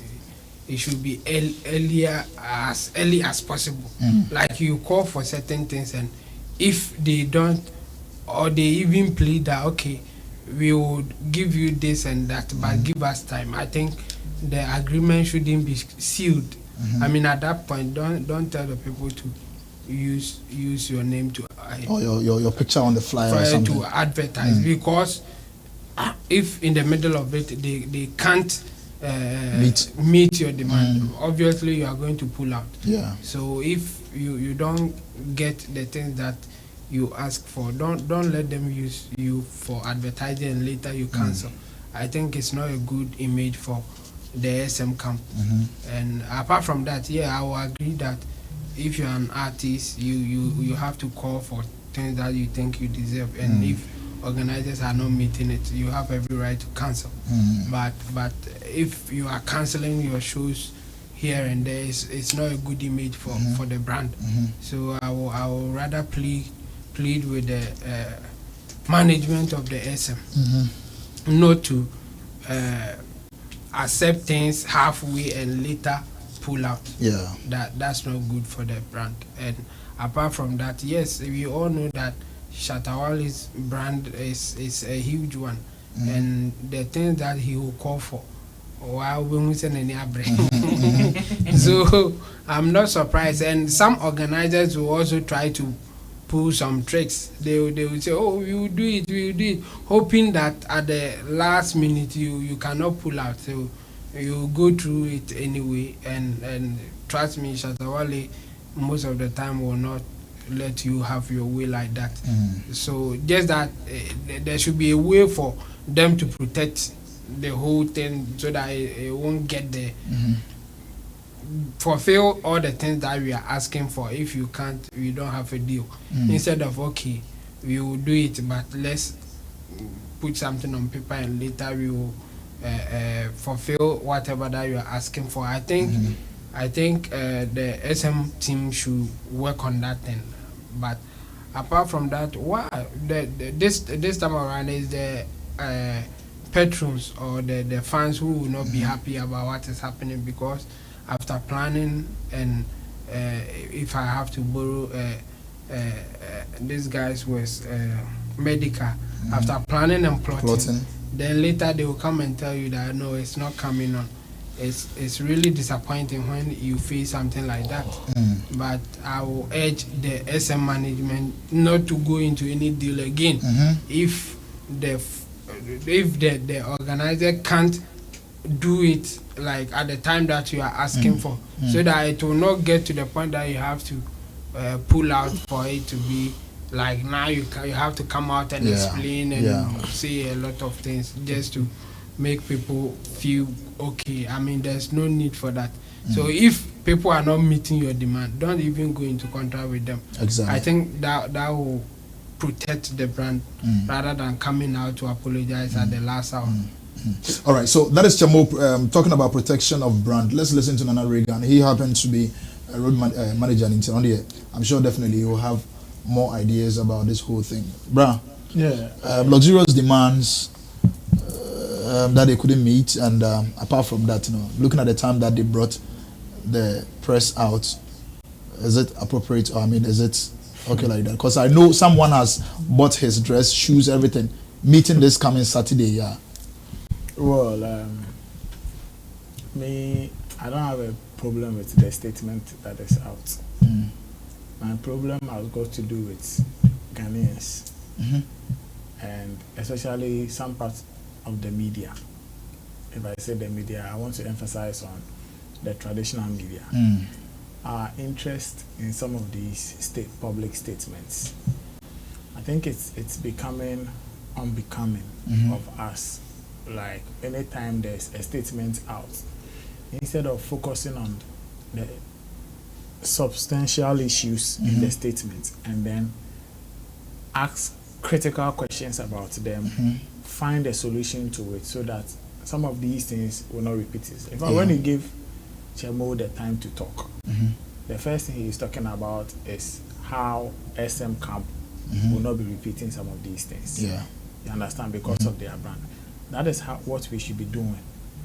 it should be as early as possible. Like, you call for certain things, and if they don't, or they even plead that, okay, we would give you this and that, but give us time, I think the agreement shouldn't be sealed. I mean, at that point, don't tell the people to use your name to or your picture on the flyer or something to advertise, because if in the middle of it they can't meet your demand, obviously you are going to pull out. Yeah. So if you don't get the things that you ask for. Don't let them use you for advertising and later you cancel. I think it's not a good image for the SM camp. And apart from that, yeah, I will agree that if you're an artist, you have to call for things that you think you deserve, and if organizers are not meeting it, you have every right to cancel. But if you are canceling your shows here and there, it's not a good image for the brand. So I will rather plead with the management of the SM not to accept things halfway and later pull out. Yeah. That's not good for the brand. And apart from that, yes, we all know that Shatta Wale's brand is a huge one, and the things that he will call for, while we send any so I'm not surprised. And some organizers will also try to pull some tricks. They will say, oh, we will do it, hoping that at the last minute you cannot pull out. So you go through it anyway, and trust me, Shatta Wale most of the time will not let you have your way like that. So just that there should be a way for them to protect the whole thing so that it won't get there. Fulfill all the things that we are asking for. If you can't, we don't have a deal. Instead of, okay, we will do it, but let's put something on paper and later we will fulfill whatever that you are asking for. I think the SM team should work on that thing. But apart from that, this time around is the patrons or the fans who will not be happy about what is happening, because after planning, and if I have to borrow these guys was medical, after planning and plotting, then later they will come and tell you that no, it's not coming on. It's really disappointing when you feel something like that. But I will urge the SM management not to go into any deal again if the organizer can't do it like at the time that you are asking for, so that it will not get to the point that you have to pull out for it to be like now you have to come out and explain and say a lot of things just to make people feel okay. I mean, there's no need for that. So if people are not meeting your demand, don't even go into contract with them. Exactly. I think that will protect the brand rather than coming out to apologize at the last hour. All right, so that is Chamo talking about protection of brand. Let's listen to Nana Reagan. He happens to be a road manager in Inter. I'm sure definitely he will have more ideas about this whole thing. Bruh, luxurious demands that they couldn't meet, and apart from that, looking at the time that they brought the press out, is it appropriate, or I mean, is it okay like that? Because I know someone has bought his dress, shoes, everything, meeting this coming Saturday. Well, me, I don't have a problem with the statement that is out. My problem has got to do with Ghanaians, and especially some parts of the media. If I say the media, I want to emphasize on the traditional media. Our interest in some of these public statements, I think it's becoming unbecoming of us. Like anytime there's a statement out, instead of focusing on the substantial issues in the statement and then ask critical questions about them, find a solution to it so that some of these things will not repeat it. In fact, when you give Chemo the time to talk, the first thing he's talking about is how SM Camp will not be repeating some of these things. You understand? Because of their brand. That is what we should be doing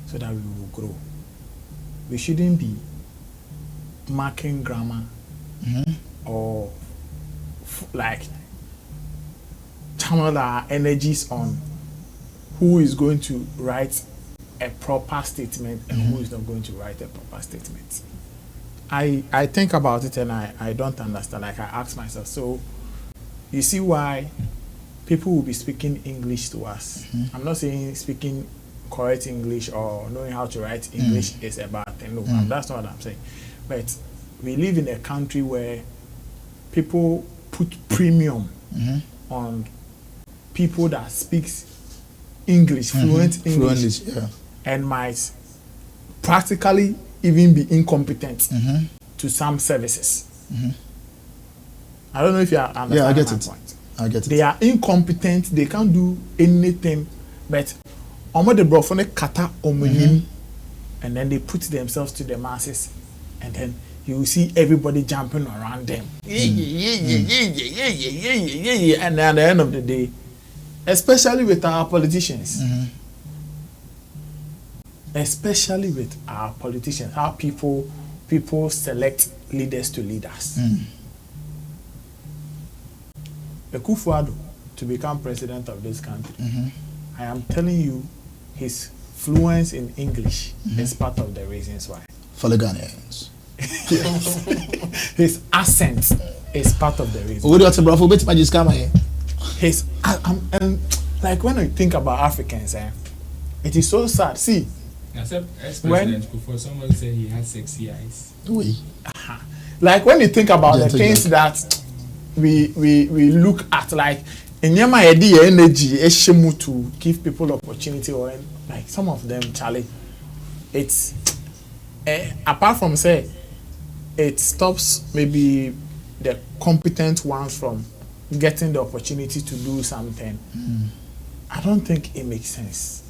so that we will grow. We shouldn't be marking grammar or like channel our energies on who is going to write a proper statement and who is not going to write a proper statement. I think about it and I don't understand. Like I ask myself, so you see why people will be speaking English to us. I'm not saying speaking correct English or knowing how to write English is a bad thing. No, that's not what I'm saying. But we live in a country where people put premium on people that speaks English, fluent English, and might practically even be incompetent to some services. I don't know if you understand I get my it. point. I get it. They are incompetent. They can't do anything. But the brofone kata omonim, and then they put themselves to the masses, and then you will see everybody jumping around them. And then at the end of the day, especially with our politicians, how people select leaders to lead us. Akufo-Addo to become president of this country, I am telling you, his fluence in English is part of the reasons why. For the Ghanaians. His accent is part of the reason. What do you say, bro? For just come here. His like when I think about Africans, it is so sad. See, except ex-president before someone said he has sexy eyes. Oui. Like when you think about the things that we look at, like in Yama energy to give people opportunity, or like some of them, Charlie, it's apart from say it stops maybe the competent ones from getting the opportunity to do something. I don't think it makes sense.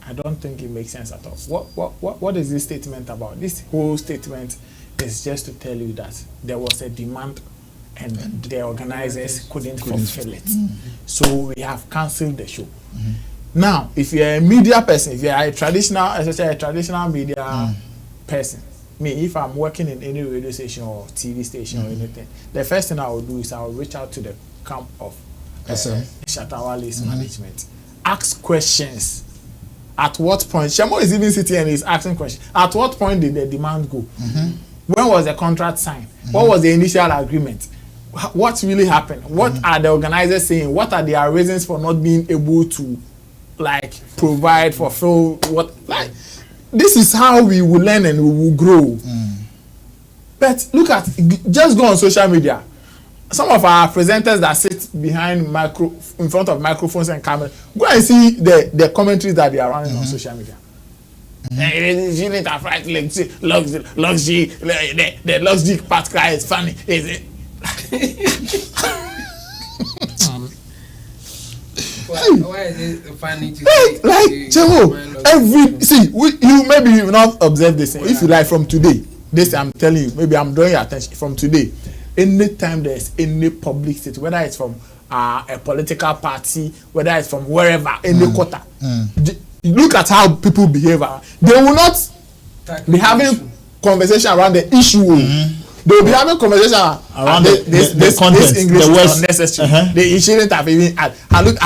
I don't think it makes sense at all. What is this statement about? This whole statement is just to tell you that there was a demand and the organizers couldn't fulfill it. So we have cancelled the show. Now, if you're a media person, if you're a traditional media person, me, if I'm working in any radio station or TV station or anything, the first thing I will do is I will reach out to the camp of Shatta Wale's management. Ask questions. At what point? Shamo is even sitting and is asking questions. At what point did the demand go? When was the contract signed? What was the initial agreement? What really happened? What are the organizers saying? What are their reasons for not being able to, like, provide, fulfill what? Like, this is how we will learn and we will grow. But look at, just go on social media. Some of our presenters that sit behind in front of microphones and cameras, go and see the commentaries that they are running on social media. The luxury part cry is funny, is it? Why is it funny to say? Like, you maybe you've not observed this. If you like, from today, this I'm telling you, maybe I'm drawing your attention. From today, anytime there's any public state, whether it's from a political party, whether it's from wherever, any quarter, look at how people behave. They will not be having conversation around the issue. They will be having conversation around this content. English is unnecessary. They shouldn't have even. Look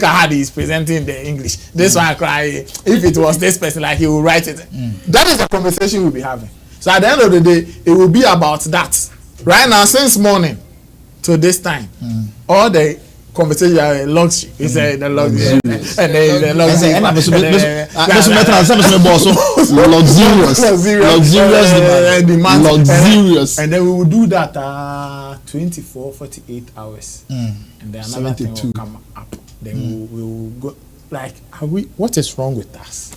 at how he is presenting the English. This one I cry. If it was this person, like, he will write it. That is the conversation we'll be having. So at the end of the day, it will be about that. Right now, since morning to this time, all the conversation are luxury. It's the luxury, and the luxury. Luxurious. And then we will do that 24, 48 hours, and then another thing will come up. Then we will go. Like, what is wrong with us?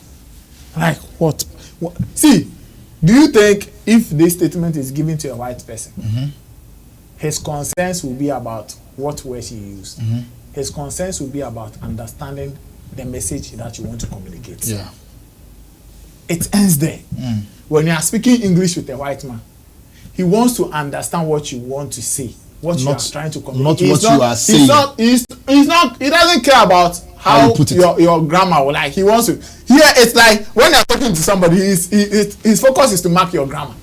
Like, what? See, do you think if this statement is given to a white person, his concerns will be about what words he used? His concerns will be about understanding the message that you want to communicate. Yeah. It ends there. When you are speaking English with a white man, he wants to understand what you want to say, what you are trying to communicate. Not what you are saying. He doesn't care about how your grammar will, like, he wants to. Here it's like when you're talking to somebody, his focus is to mark your grammar.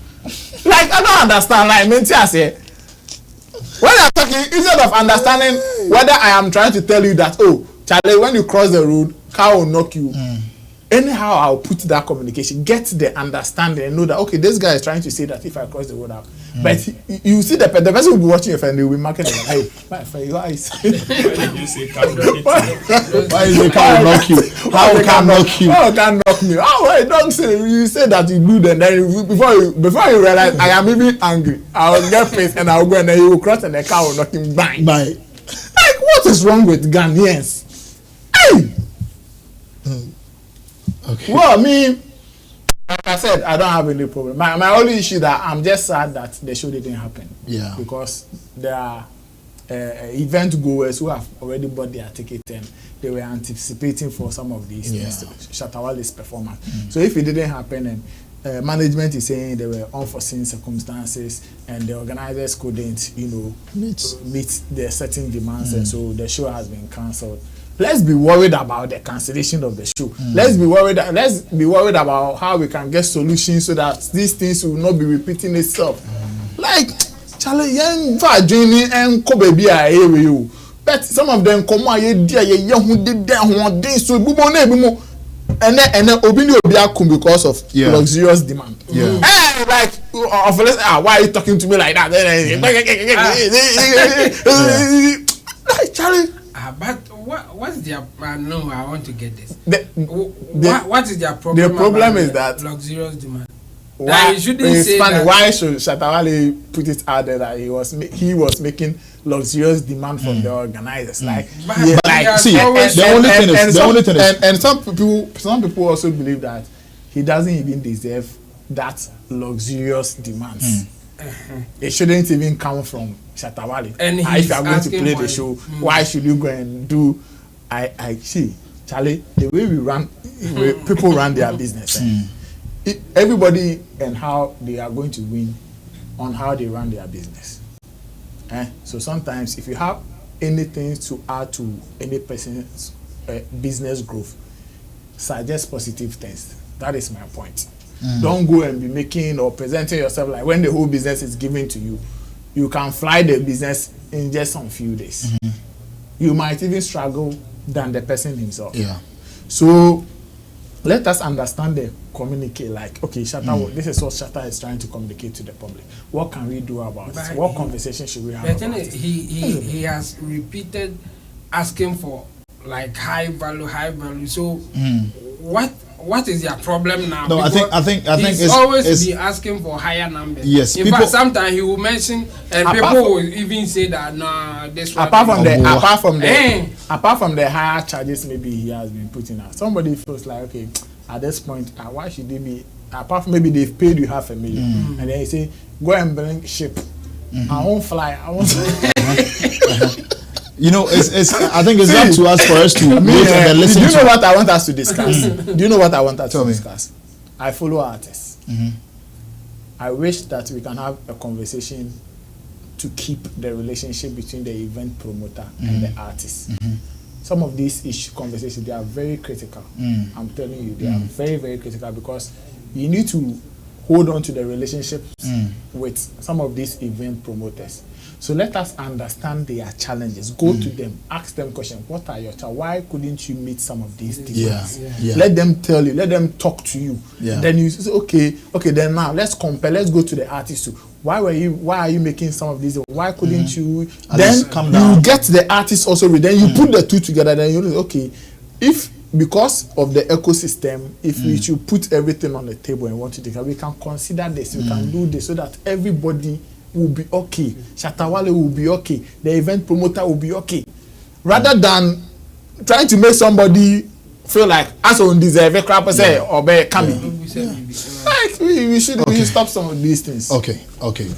Like, I don't understand. Like, I say, when you're talking, instead of understanding whether I am trying to tell you that, oh, Charlie, when you cross the road, car will knock you. anyhow I'll put that communication, get the understanding, and know that okay, this guy is trying to say that if I cross the road out, but you see the person will be watching your friend, they will be marking it. Hey, my friend, your eyes. Why did you say Why is it can knock you? How can knock you? How can knock me? Oh, wait, don't say you say that you do then before you realize I am even angry, I will get pissed and I will go and then you will cross and the car will knock him bang. Bye. Like what is wrong with Ghanaians? Hey. Okay. Well, I mean, like I said, I don't have any problem. My only issue that I'm just sad that the show didn't happen. Yeah. Because there are event goers who have already bought their ticket and they were anticipating for some of these things, Shatta Wale's performance. So if it didn't happen and management is saying there were unforeseen circumstances and the organizers couldn't, meet their certain demands and so the show has been cancelled. Let's be worried about the cancellation of the show. Let's be worried about how we can get solutions so that these things will not be repeating itself. Like Charlie, young joining and baby you. But some of them come out who did their one day so and then opinion because of luxurious demand. Hey, like why are you talking to me like that? Like Charlie. But what's their no? I want to get this. What is their problem? The problem is that luxurious demand. Why it's funny? that. Why should Shatta Wale put it out there that he was making luxurious demand from the organizers? Like, see, the only thing is, and some people also believe that he doesn't even deserve that luxurious demands. It shouldn't even come from Shatta Wale. And if you are going to play money. the show, why should you go and do? I see, Charlie. The way we run, people run their business. Everybody and how they are going to win on how they run their business. So sometimes if you have anything to add to any person's business growth, suggest positive things. That is my point. Don't go and be making or presenting yourself like when the whole business is given to you, you can fly the business in just some few days. You might even struggle than the person himself. So let us understand the communicate like, okay, Shatta, this is what Shatta is trying to communicate to the public. What can we do about it? What conversation should we have about it? He has repeated asking for like high value. So what is their problem now? No, because I think he's it's always be asking for higher numbers. Yes, in fact, sometimes he will mention and people will even say that nah, this one. Apart from the higher charges, maybe he has been putting out. Somebody feels like, okay, at this point, why should they be? Apart from maybe they've paid you $500,000, and then you say, go and bring ship. I won't fly. I won't. It's. I think it's up to us for us to wait and listen. Do you know what I want us to discuss? Do you know what I want us to discuss? I follow artists. I wish that we can have a conversation to keep the relationship between the event promoter and the artist. Some of these conversations, they are very critical. I'm telling you, they are very, very critical because you need to hold on to the relationships with some of these event promoters. So let us understand their challenges. Go to them, ask them questions. What are your challenges? Why couldn't you meet some of these demands? Let them tell you. Let them talk to you. Then you say, okay. Then now let's compare. Let's go to the artist too. Why are you making some of these? Why couldn't you? Then you get the artist also. Then you put the two together. Then you okay, if because of the ecosystem, if we should put everything on the table and want to take, we can consider this. We can do this so that everybody will be okay. Shatta Wale will be okay. The event promoter will be okay. Rather than trying to make somebody feel like as on deserve a crap say or be coming. Like we should stop some of these things. Okay.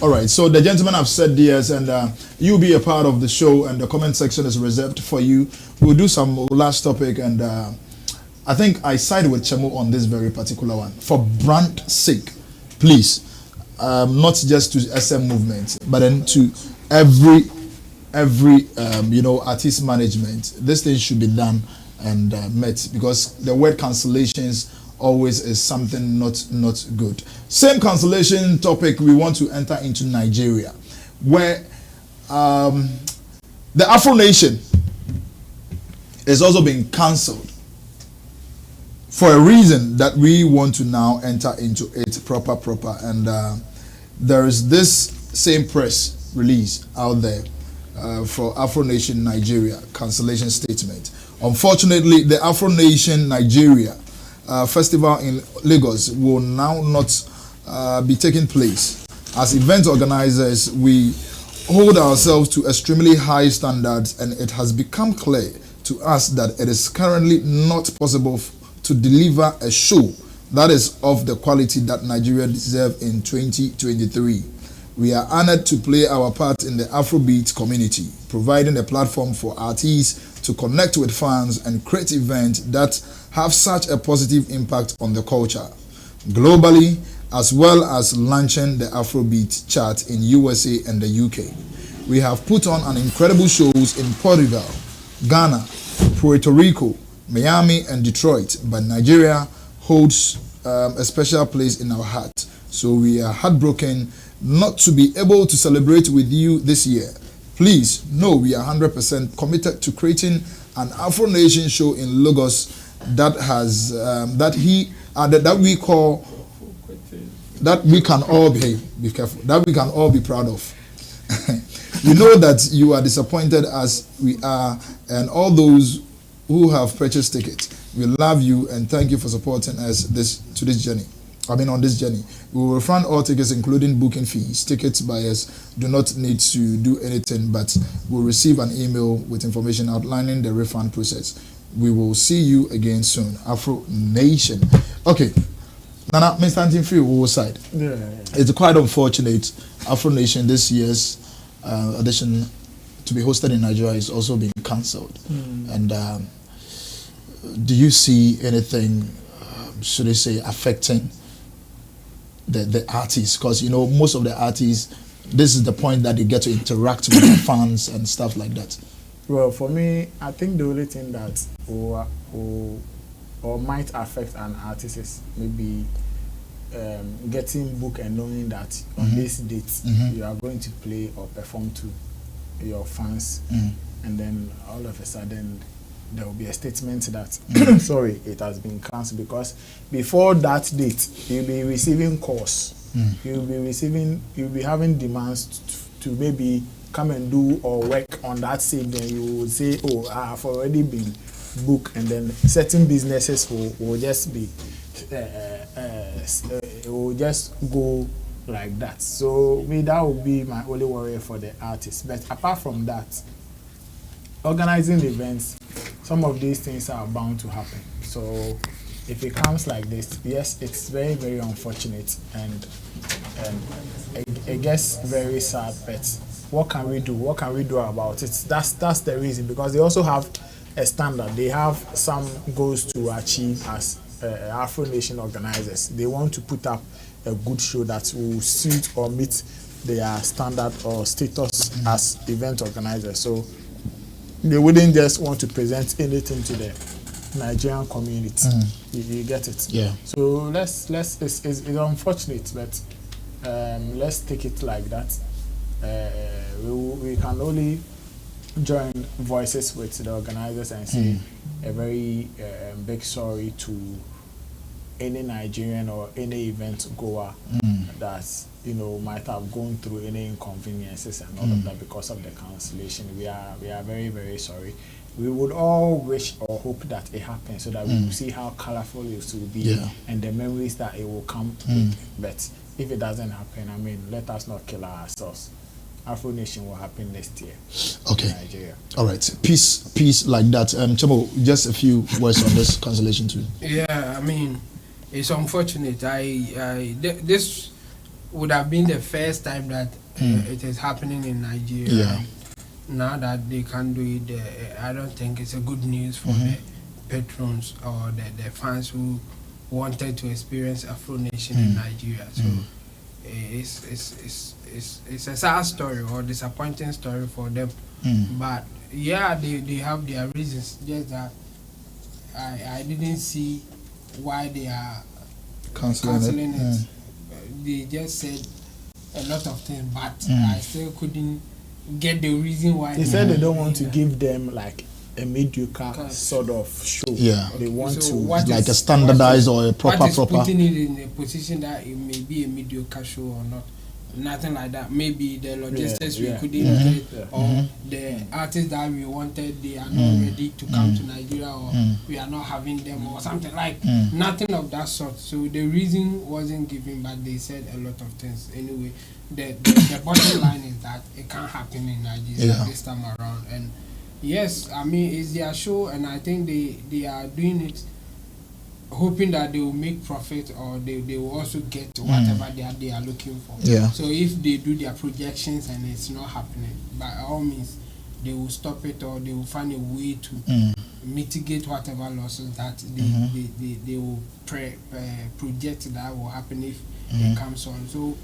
All right. So the gentlemen have said theirs, and you'll be a part of the show, and the comment section is reserved for you. We'll do some last topic, and I think I side with Chemo on this very particular one. For brand sake, please. Not just to SM movement, but then to every artist management. This thing should be done and met, because the word cancellations always is something not good. Same cancellation topic, we want to enter into Nigeria, where the Afro Nation is also being cancelled for a reason that we want to now enter into it proper, and there is this same press release out there for Afro Nation Nigeria cancellation statement. Unfortunately, the Afro Nation Nigeria festival in Lagos will now not be taking place. As event organizers, we hold ourselves to extremely high standards, and it has become clear to us that it is currently not possible to deliver a show that is of the quality that Nigeria deserves in 2023. We are honored to play our part in the Afrobeat community, providing a platform for artists to connect with fans and create events that have such a positive impact on the culture globally, as well as launching the Afrobeat chart in USA and the UK. We have put on an incredible shows in Portugal, Ghana, Puerto Rico, Miami, and Detroit, but Nigeria holds a special place in our heart. So we are heartbroken not to be able to celebrate with you this year. Please know we are 100% committed to creating an Afro Nation show in Lagos that has that we can all be careful, that we can all be proud of. We know that you are disappointed as we are, and all those who have purchased tickets. We love you and thank you for supporting us on this journey. We will refund all tickets, including booking fees. Tickets buyers do not need to do anything, but will receive an email with information outlining the refund process. We will see you again soon. Afro Nation. Okay. Nana, Mr. Antinfree, side. Yeah. It's quite unfortunate. Afro Nation this year's audition to be hosted in Nigeria is also being cancelled. And do you see anything, should I say, affecting the artists? Because, you know, most of the artists, this is the point that they get to interact with their fans and stuff like that. Well, for me, I think the only thing that or might affect an artist is maybe getting booked and knowing that on this date you are going to play or perform to your fans, and then all of a sudden there will be a statement that sorry, it has been cancelled, because before that date you'll be receiving calls, you'll be having demands to maybe come and do or work on that same day. You would say, oh, I've already been booked, and then certain businesses will just be it will just go like that. So that would be my only worry for the artist. But apart from that, organizing events, some of these things are bound to happen. So if it comes like this, yes, it's very, very unfortunate, and it gets very sad. But what can we do? What can we do about it? That's the reason, because they also have a standard. They have some goals to achieve as Afro Nation organizers. They want to put up a good show that will suit or meet their standard or status as event organizers. So they wouldn't just want to present anything to the Nigerian community. You get it? Yeah. So it's unfortunate, but let's take it like that. We can only join voices with the organizers and say a very big sorry to any Nigerian or any event goer that, you know, might have gone through any inconveniences and all of that because of the cancellation. We are very, very sorry. We would all wish or hope that it happens so that we will see how colorful it will be and the memories that it will come with. But if it doesn't happen, I mean, let us not kill ourselves. Afro Nation will happen next year. Okay. In Nigeria. All right. Peace like that. Chamo, just a few words on this cancellation too. Yeah, I mean, it's unfortunate. This would have been the first time that it is happening in Nigeria. Yeah. Now that they can't do it, I don't think it's a good news for the patrons or the fans who wanted to experience Afro Nation in Nigeria. So it's a sad story or disappointing story for them. But yeah, they have their reasons. Just that I didn't see why they are cancelling it. They just said a lot of things, but I still couldn't get the reason why. They said they don't want to give them like a mediocre sort of show. Yeah. They want So to what like is- a standardized or a what proper is putting it in a position that it may be a mediocre show or not? Nothing like that. Maybe the logistics we couldn't get, or the artists that we wanted, they are not ready to come to Nigeria, or we are not having them, or something like nothing of that sort. So the reason wasn't given, but they said a lot of things. Anyway, the bottom line is that it can't happen in Nigeria this time around. And yes, I mean, it's their show, and I think they are doing it hoping that they will make profit, or they will also get whatever they are looking for. Yeah. So if they do their projections and it's not happening, by all means, they will stop it, or they will find a way to mitigate whatever losses that they will project that will happen if it comes on. So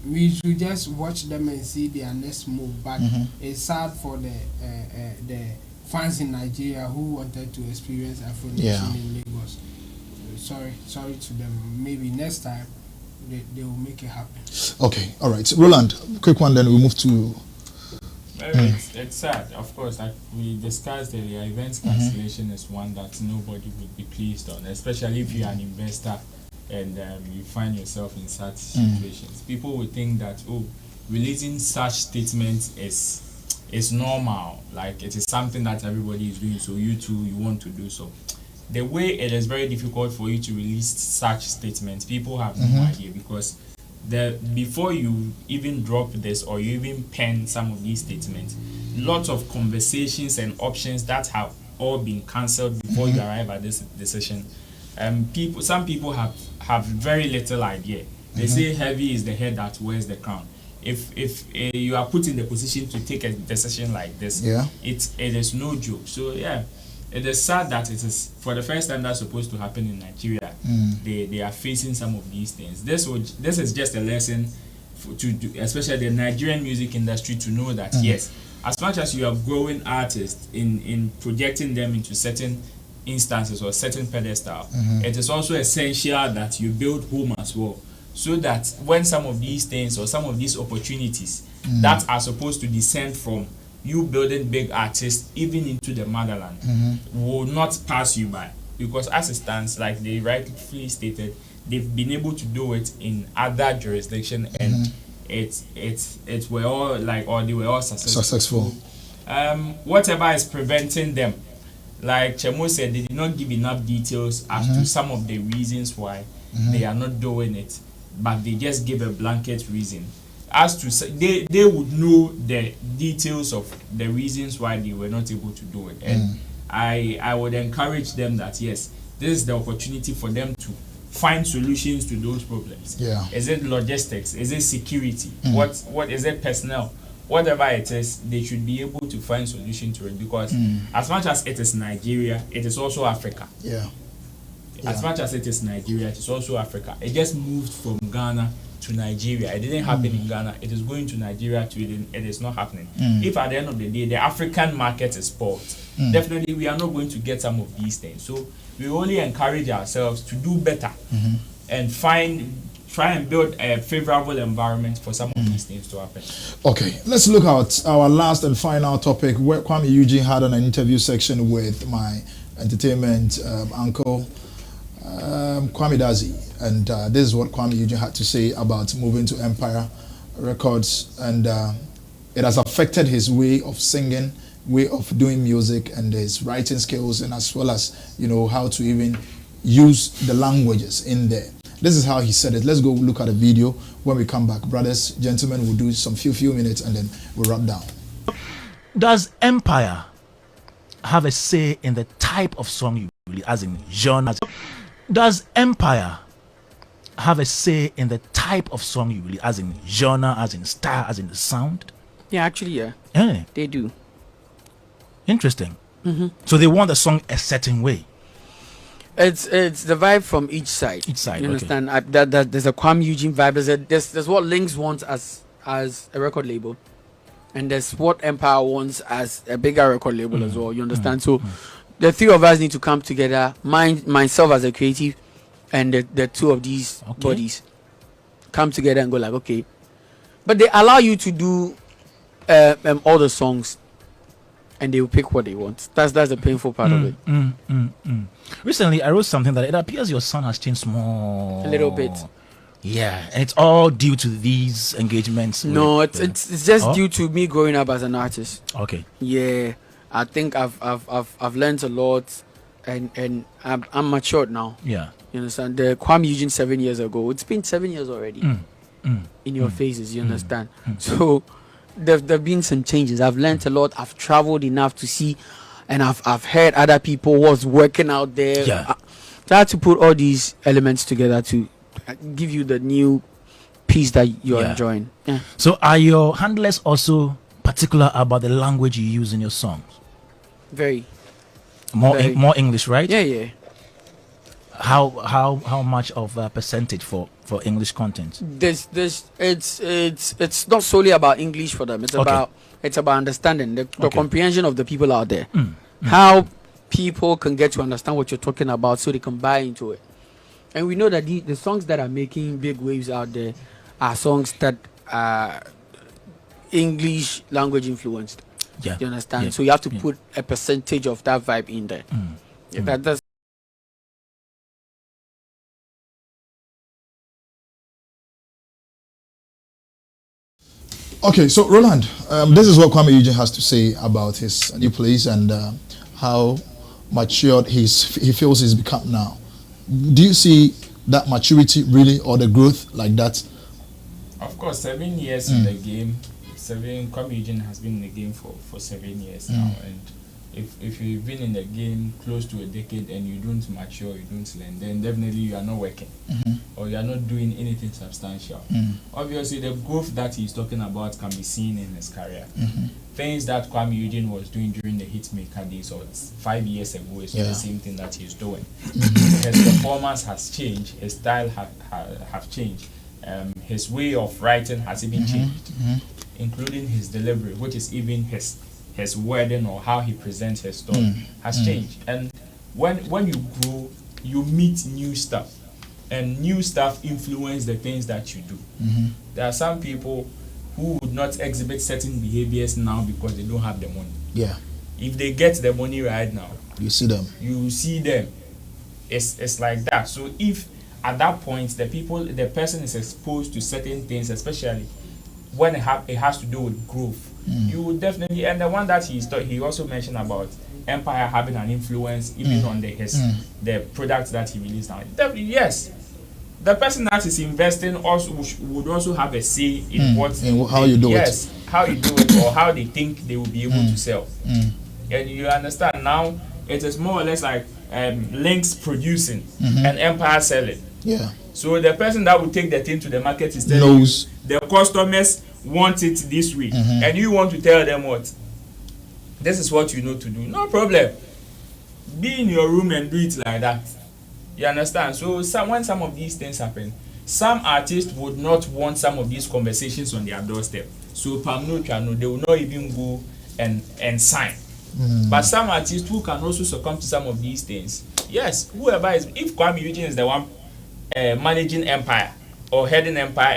we should just watch them and see their next move. But it's sad for the fans in Nigeria who wanted to experience Afro Nation in Lagos. Sorry to them. Maybe next time they will make it happen. Okay, all right. Roland, quick one, then we move to. It's sad, of course. Like we discussed earlier, events cancellation is one that nobody would be pleased on, especially if you're an investor and you find yourself in such situations. People would think that releasing such statements is normal, like it is something that everybody is doing, so you too you want to do so. The way it is very difficult for you to release such statements, people have no idea, because before you even drop this or you even pen some of these statements, lots of conversations and options that have all been cancelled before you arrive at this decision. Some people have very little idea. They say heavy is the head that wears the crown. If you are put in the position to take a decision like this, it is no joke. So it is sad that it is for the first time that's supposed to happen in Nigeria. They are facing some of these things. This is just a lesson especially the Nigerian music industry, to know that yes, as much as you are growing artists in projecting them into certain instances or certain pedestal, it is also essential that you build home as well, so that when some of these things or some of these opportunities that are supposed to descend from you building big artists even into the motherland will not pass you by. Because as it stands, like they rightfully stated, they've been able to do it in other jurisdictions, and it were all like, or they were all successful. Whatever is preventing them, like Chemo said, they did not give enough details as to some of the reasons why they are not doing it, but they just give a blanket reason. As to they would know the details of the reasons why they were not able to do it, and I would encourage them that yes, this is the opportunity for them to find solutions to those problems. Is it logistics? Is it security? What is it, personnel? Whatever it is, they should be able to find solution to it, because as much as it is Nigeria, it is also Africa. As much as it is Nigeria, it is also Africa. It just moved from Ghana to Nigeria. It didn't happen in Ghana. It is going to Nigeria to it is not happening. If at the end of the day the African market is spoiled, definitely we are not going to get some of these things. So we only encourage ourselves to do better and try and build a favorable environment for some of these things to happen. Okay, let's look at our last and final topic, where Kuami Eugene had an interview section with my entertainment uncle, Kwame Dazi, and this is what Kuami Eugene had to say about moving to Empire Records, and it has affected his way of singing, way of doing music, and his writing skills, and as well as, you know, how to even use the languages in there. This is how he said it. Let's go look at a video. When we come back, brothers, gentlemen, we'll do some few minutes and then we'll wrap down. Does Empire have a say in the type of song you release, as in genre? Does Empire have a say in the type of song you release, as in genre, as in style, as in the sound? Yeah, actually, yeah. They do. Interesting. So they want the song a certain way. It's the vibe from each side. You understand? There's a Kuami Eugene vibe. There's what Lynx wants as a record label, and there's what Empire wants as a bigger record label as well. You understand? So the three of us need to come together. Myself as a creative, and the two of these bodies come together and go like, okay. But they allow you to do all the songs and they will pick what they want. That's the painful part of it. Recently, I wrote something that it appears your son has changed more. A little bit. Yeah, and it's all due to these engagements. No, it's just due to me growing up as an artist. Okay. Yeah, I think I've learned a lot, and I'm matured now. Yeah. You understand? The Kuami Eugene 7 years ago. It's been 7 years already. In your faces, you understand? So there've been some changes. I've learned a lot. I've traveled enough to see, and I've heard other people what's working out there. Yeah. So I had to put all these elements together to give you the new piece that you're enjoying. Yeah. So are your handlers also particular about the language you use in your songs? Very. More English, right? Yeah. How much of a percentage for English content? It's not solely about English for them. It's about understanding the comprehension of the people out there. How people can get to understand what you're talking about, so they can buy into it. And we know that the songs that are making big waves out there are songs that are English language influenced. Yeah. You understand? Yeah. So you have to put a percentage of that vibe in there. Yeah, that's. Okay, so Roland, this is what Kuami Eugene has to say about his new place and how matured he feels he's become now. Do you see that maturity really, or the growth like that? Of course, 7 years in the game. Kuami Eugene has been in the game for 7 years now, and if you've been in the game close to a decade and you don't mature, you don't learn, then definitely you are not working, or you are not doing anything substantial. Obviously, the growth that he's talking about can be seen in his career. Things that Kuami Eugene was doing during the Hitmaker days or 5 years ago is the same thing that he's doing. His performance has changed, his style have changed, his way of writing has even changed, including his delivery, which is even his wording or how he presents his story has changed. And when you grow, you meet new stuff, and new stuff influence the things that you do. There are some people who would not exhibit certain behaviors now because they don't have the money. Yeah. If they get the money right now, you see them. It's like that. So if at that point the person is exposed to certain things, especially when it has to do with growth, you would definitely. And the one that he also mentioned about Empire having an influence even on the products that he released now. Definitely, yes. The person that is investing also would also have a say in how you do it. Yes, how you do it, or how they think they will be able to sell. And you understand now, it is more or less like Links producing and Empire selling. Yeah. So the person that will take the thing to the market is telling you the customers want it this way, and you want to tell them what? This is what you know to do. No problem. Be in your room and do it like that. You understand? So when some of these things happen, some artists would not want some of these conversations on their doorstep. So they will not even go and sign. But some artists who can also succumb to some of these things, yes, whoever is, if Kuami Eugene is the one managing Empire or heading Empire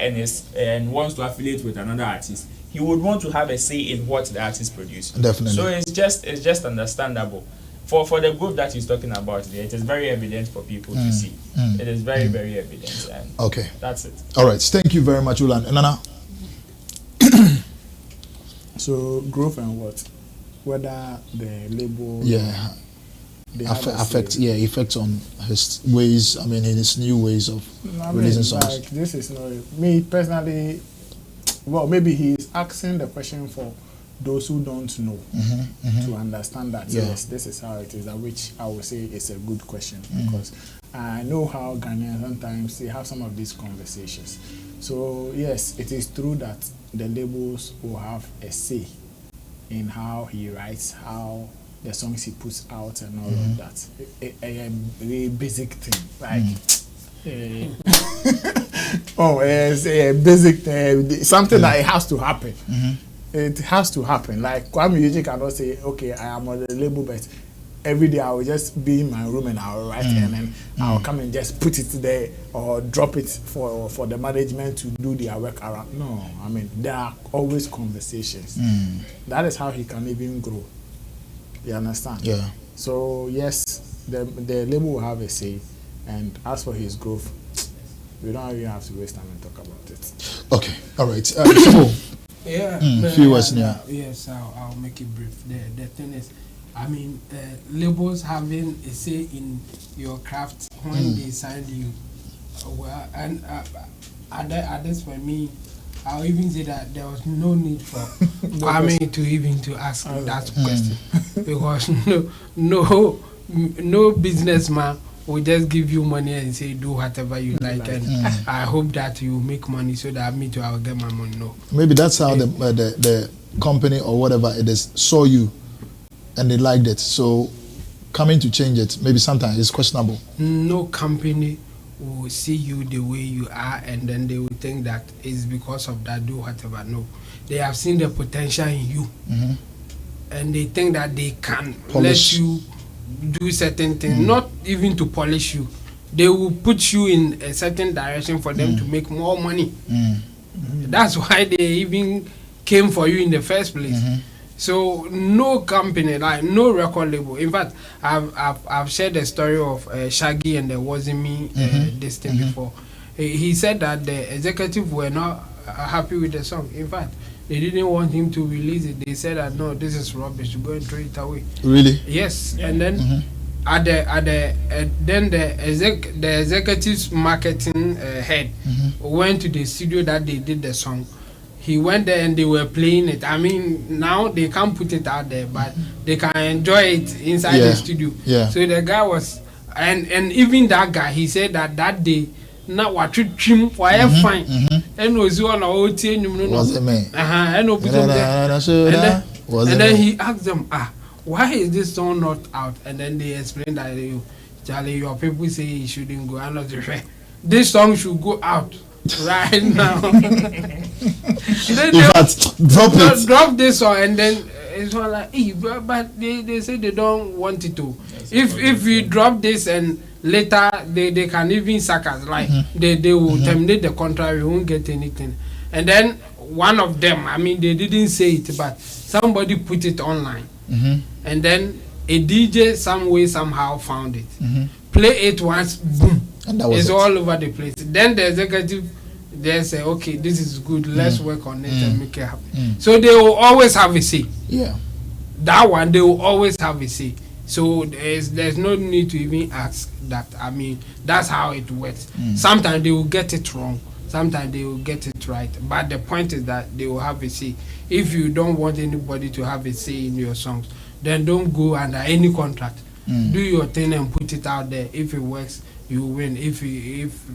and wants to affiliate with another artist, he would want to have a say in what the artist produces. Definitely. So it's just understandable. For the growth that he's talking about there, it is very evident for people to see. It is very, very evident. And okay. That's it. All right. Thank you very much, Ulan. Nana? So growth and what? Whether the label effect on his ways, I mean his new ways of releasing songs. Like, this is not me personally. Well, maybe he's asking the question for those who don't know to understand that yes, this is how it is, which I would say is a good question because I know how Ghanaians sometimes they have some of these conversations. So yes, it is true that the labels will have a say in how he writes, how the songs he puts out and all of that. A very basic thing, like it's a basic thing, something that it has to happen. It has to happen. Like Kuami Eugene cannot say, okay, I am on the label, but every day I will just be in my room and I will write and then I'll come and just put it there or drop it for the management to do their work around. No, I mean there are always conversations. That is how he can even grow. You understand? Yeah. So yes, the label will have a say, and as for his growth, we don't even have to waste time and talk about it. Okay, all right. Yeah. Few words, yeah. Yes, I'll make it brief. The thing is, I mean, labels having a say in your craft when they signed you. Well, and at this for me, I'll even say that there was no need for Kuami to ask that question because no businessman will just give you money and say do whatever you like, and I hope that you make money so that me too I'll get my money. No, maybe that's how the company or whatever it is saw you, and they liked it. So coming to change it, maybe sometimes it's questionable. No company will see you the way you are, and then they will think that it's because of that do whatever. No, they have seen the potential in you, and they think that they can let you do certain things, not even to polish you. They will put you in a certain direction for them to make more money. That's why they even came for you in the first place. So no company, like no record label. In fact, I've shared the story of Shaggy and the Wasn't Me this thing before. He said that the executive were not happy with the song. In fact, they didn't want him to release it. They said that no, this is rubbish. Go and throw it away. Really? Yes. And then then the executive's marketing head went to the studio that they did the song. He went there and they were playing it. I mean, now they can't put it out there, but they can enjoy it inside the studio. Yeah. So the guy was, and even that guy, he said that day, now what you trim for fine, and was on our team. Was it me? And then he asked them, why is this song not out? And then they explained that Charlie, your people say it shouldn't go. I'm not sure. This song should go out right now. Drop this song, and then it's all like, but they say they don't want it to. If we drop this and later they can even sack us, like they will terminate the contract, we won't get anything. And then one of them, I mean, they didn't say it, but somebody put it online, and then a DJ some way somehow found it, play it once, boom, and that was it's all over the place. Then the executive, they say, okay, this is good, let's work on it and make it happen. So they will always have a say. Yeah, that one they will always have a say. So there's no need to even ask that. I mean, that's how it works. Sometimes they will get it wrong, sometimes they will get it right, but the point is that they will have a say. If you don't want anybody to have a say in your songs, then don't go under any contract. Do your thing and put it out there. If it works, you win. If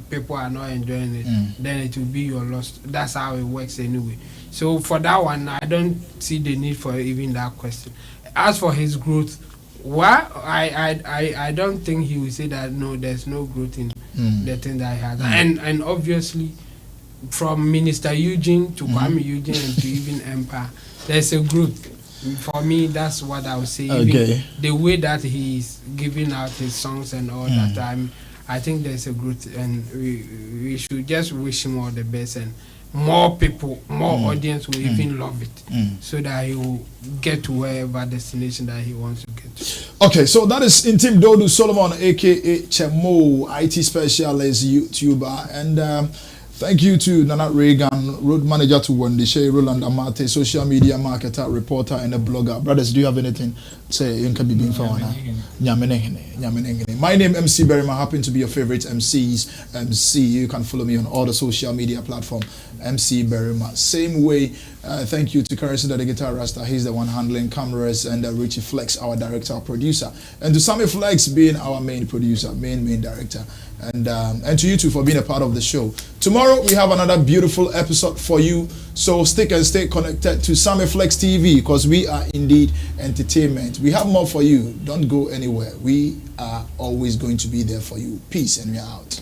people are not enjoying it, then it will be your loss. That's how it works anyway. So for that one, I don't see the need for even that question. As for his growth, well, I don't think he will say that no, there's no growth in the thing that he has. And obviously, from Minister Eugene to Kuami Eugene and to even Empire, there's a growth. For me, that's what I would say. Okay. The way that he's giving out his songs and all that time, I think there's a growth, and we should just wish him all the best, and more people, more audience will even love it, so that he will get to wherever destination that he wants to get to. Okay, so that is Intim Dodu Solomon, aka Chemo, IT specialist, YouTuber, and thank you to Nana Reagan, road manager to Wandishe, Roland Amate, social media marketer, reporter, and a blogger. Brothers, do you have anything to say? You can be being for one. My name MC Berryman, happen to be your favorite MC's MC. You can follow me on all the social media platforms. MC Berryman. Same way, thank you to Carson the Guitar Rasta. He's the one handling cameras, and Richie Flex, our director, our producer, and to Sammy Flex being our main producer, main director. And to you too for being a part of the show. Tomorrow we have another beautiful episode for you, so stick and stay connected to Sammy Flex TV, because we are indeed entertainment. We have more for you. Don't go anywhere. We are always going to be there for you. Peace, and we are out.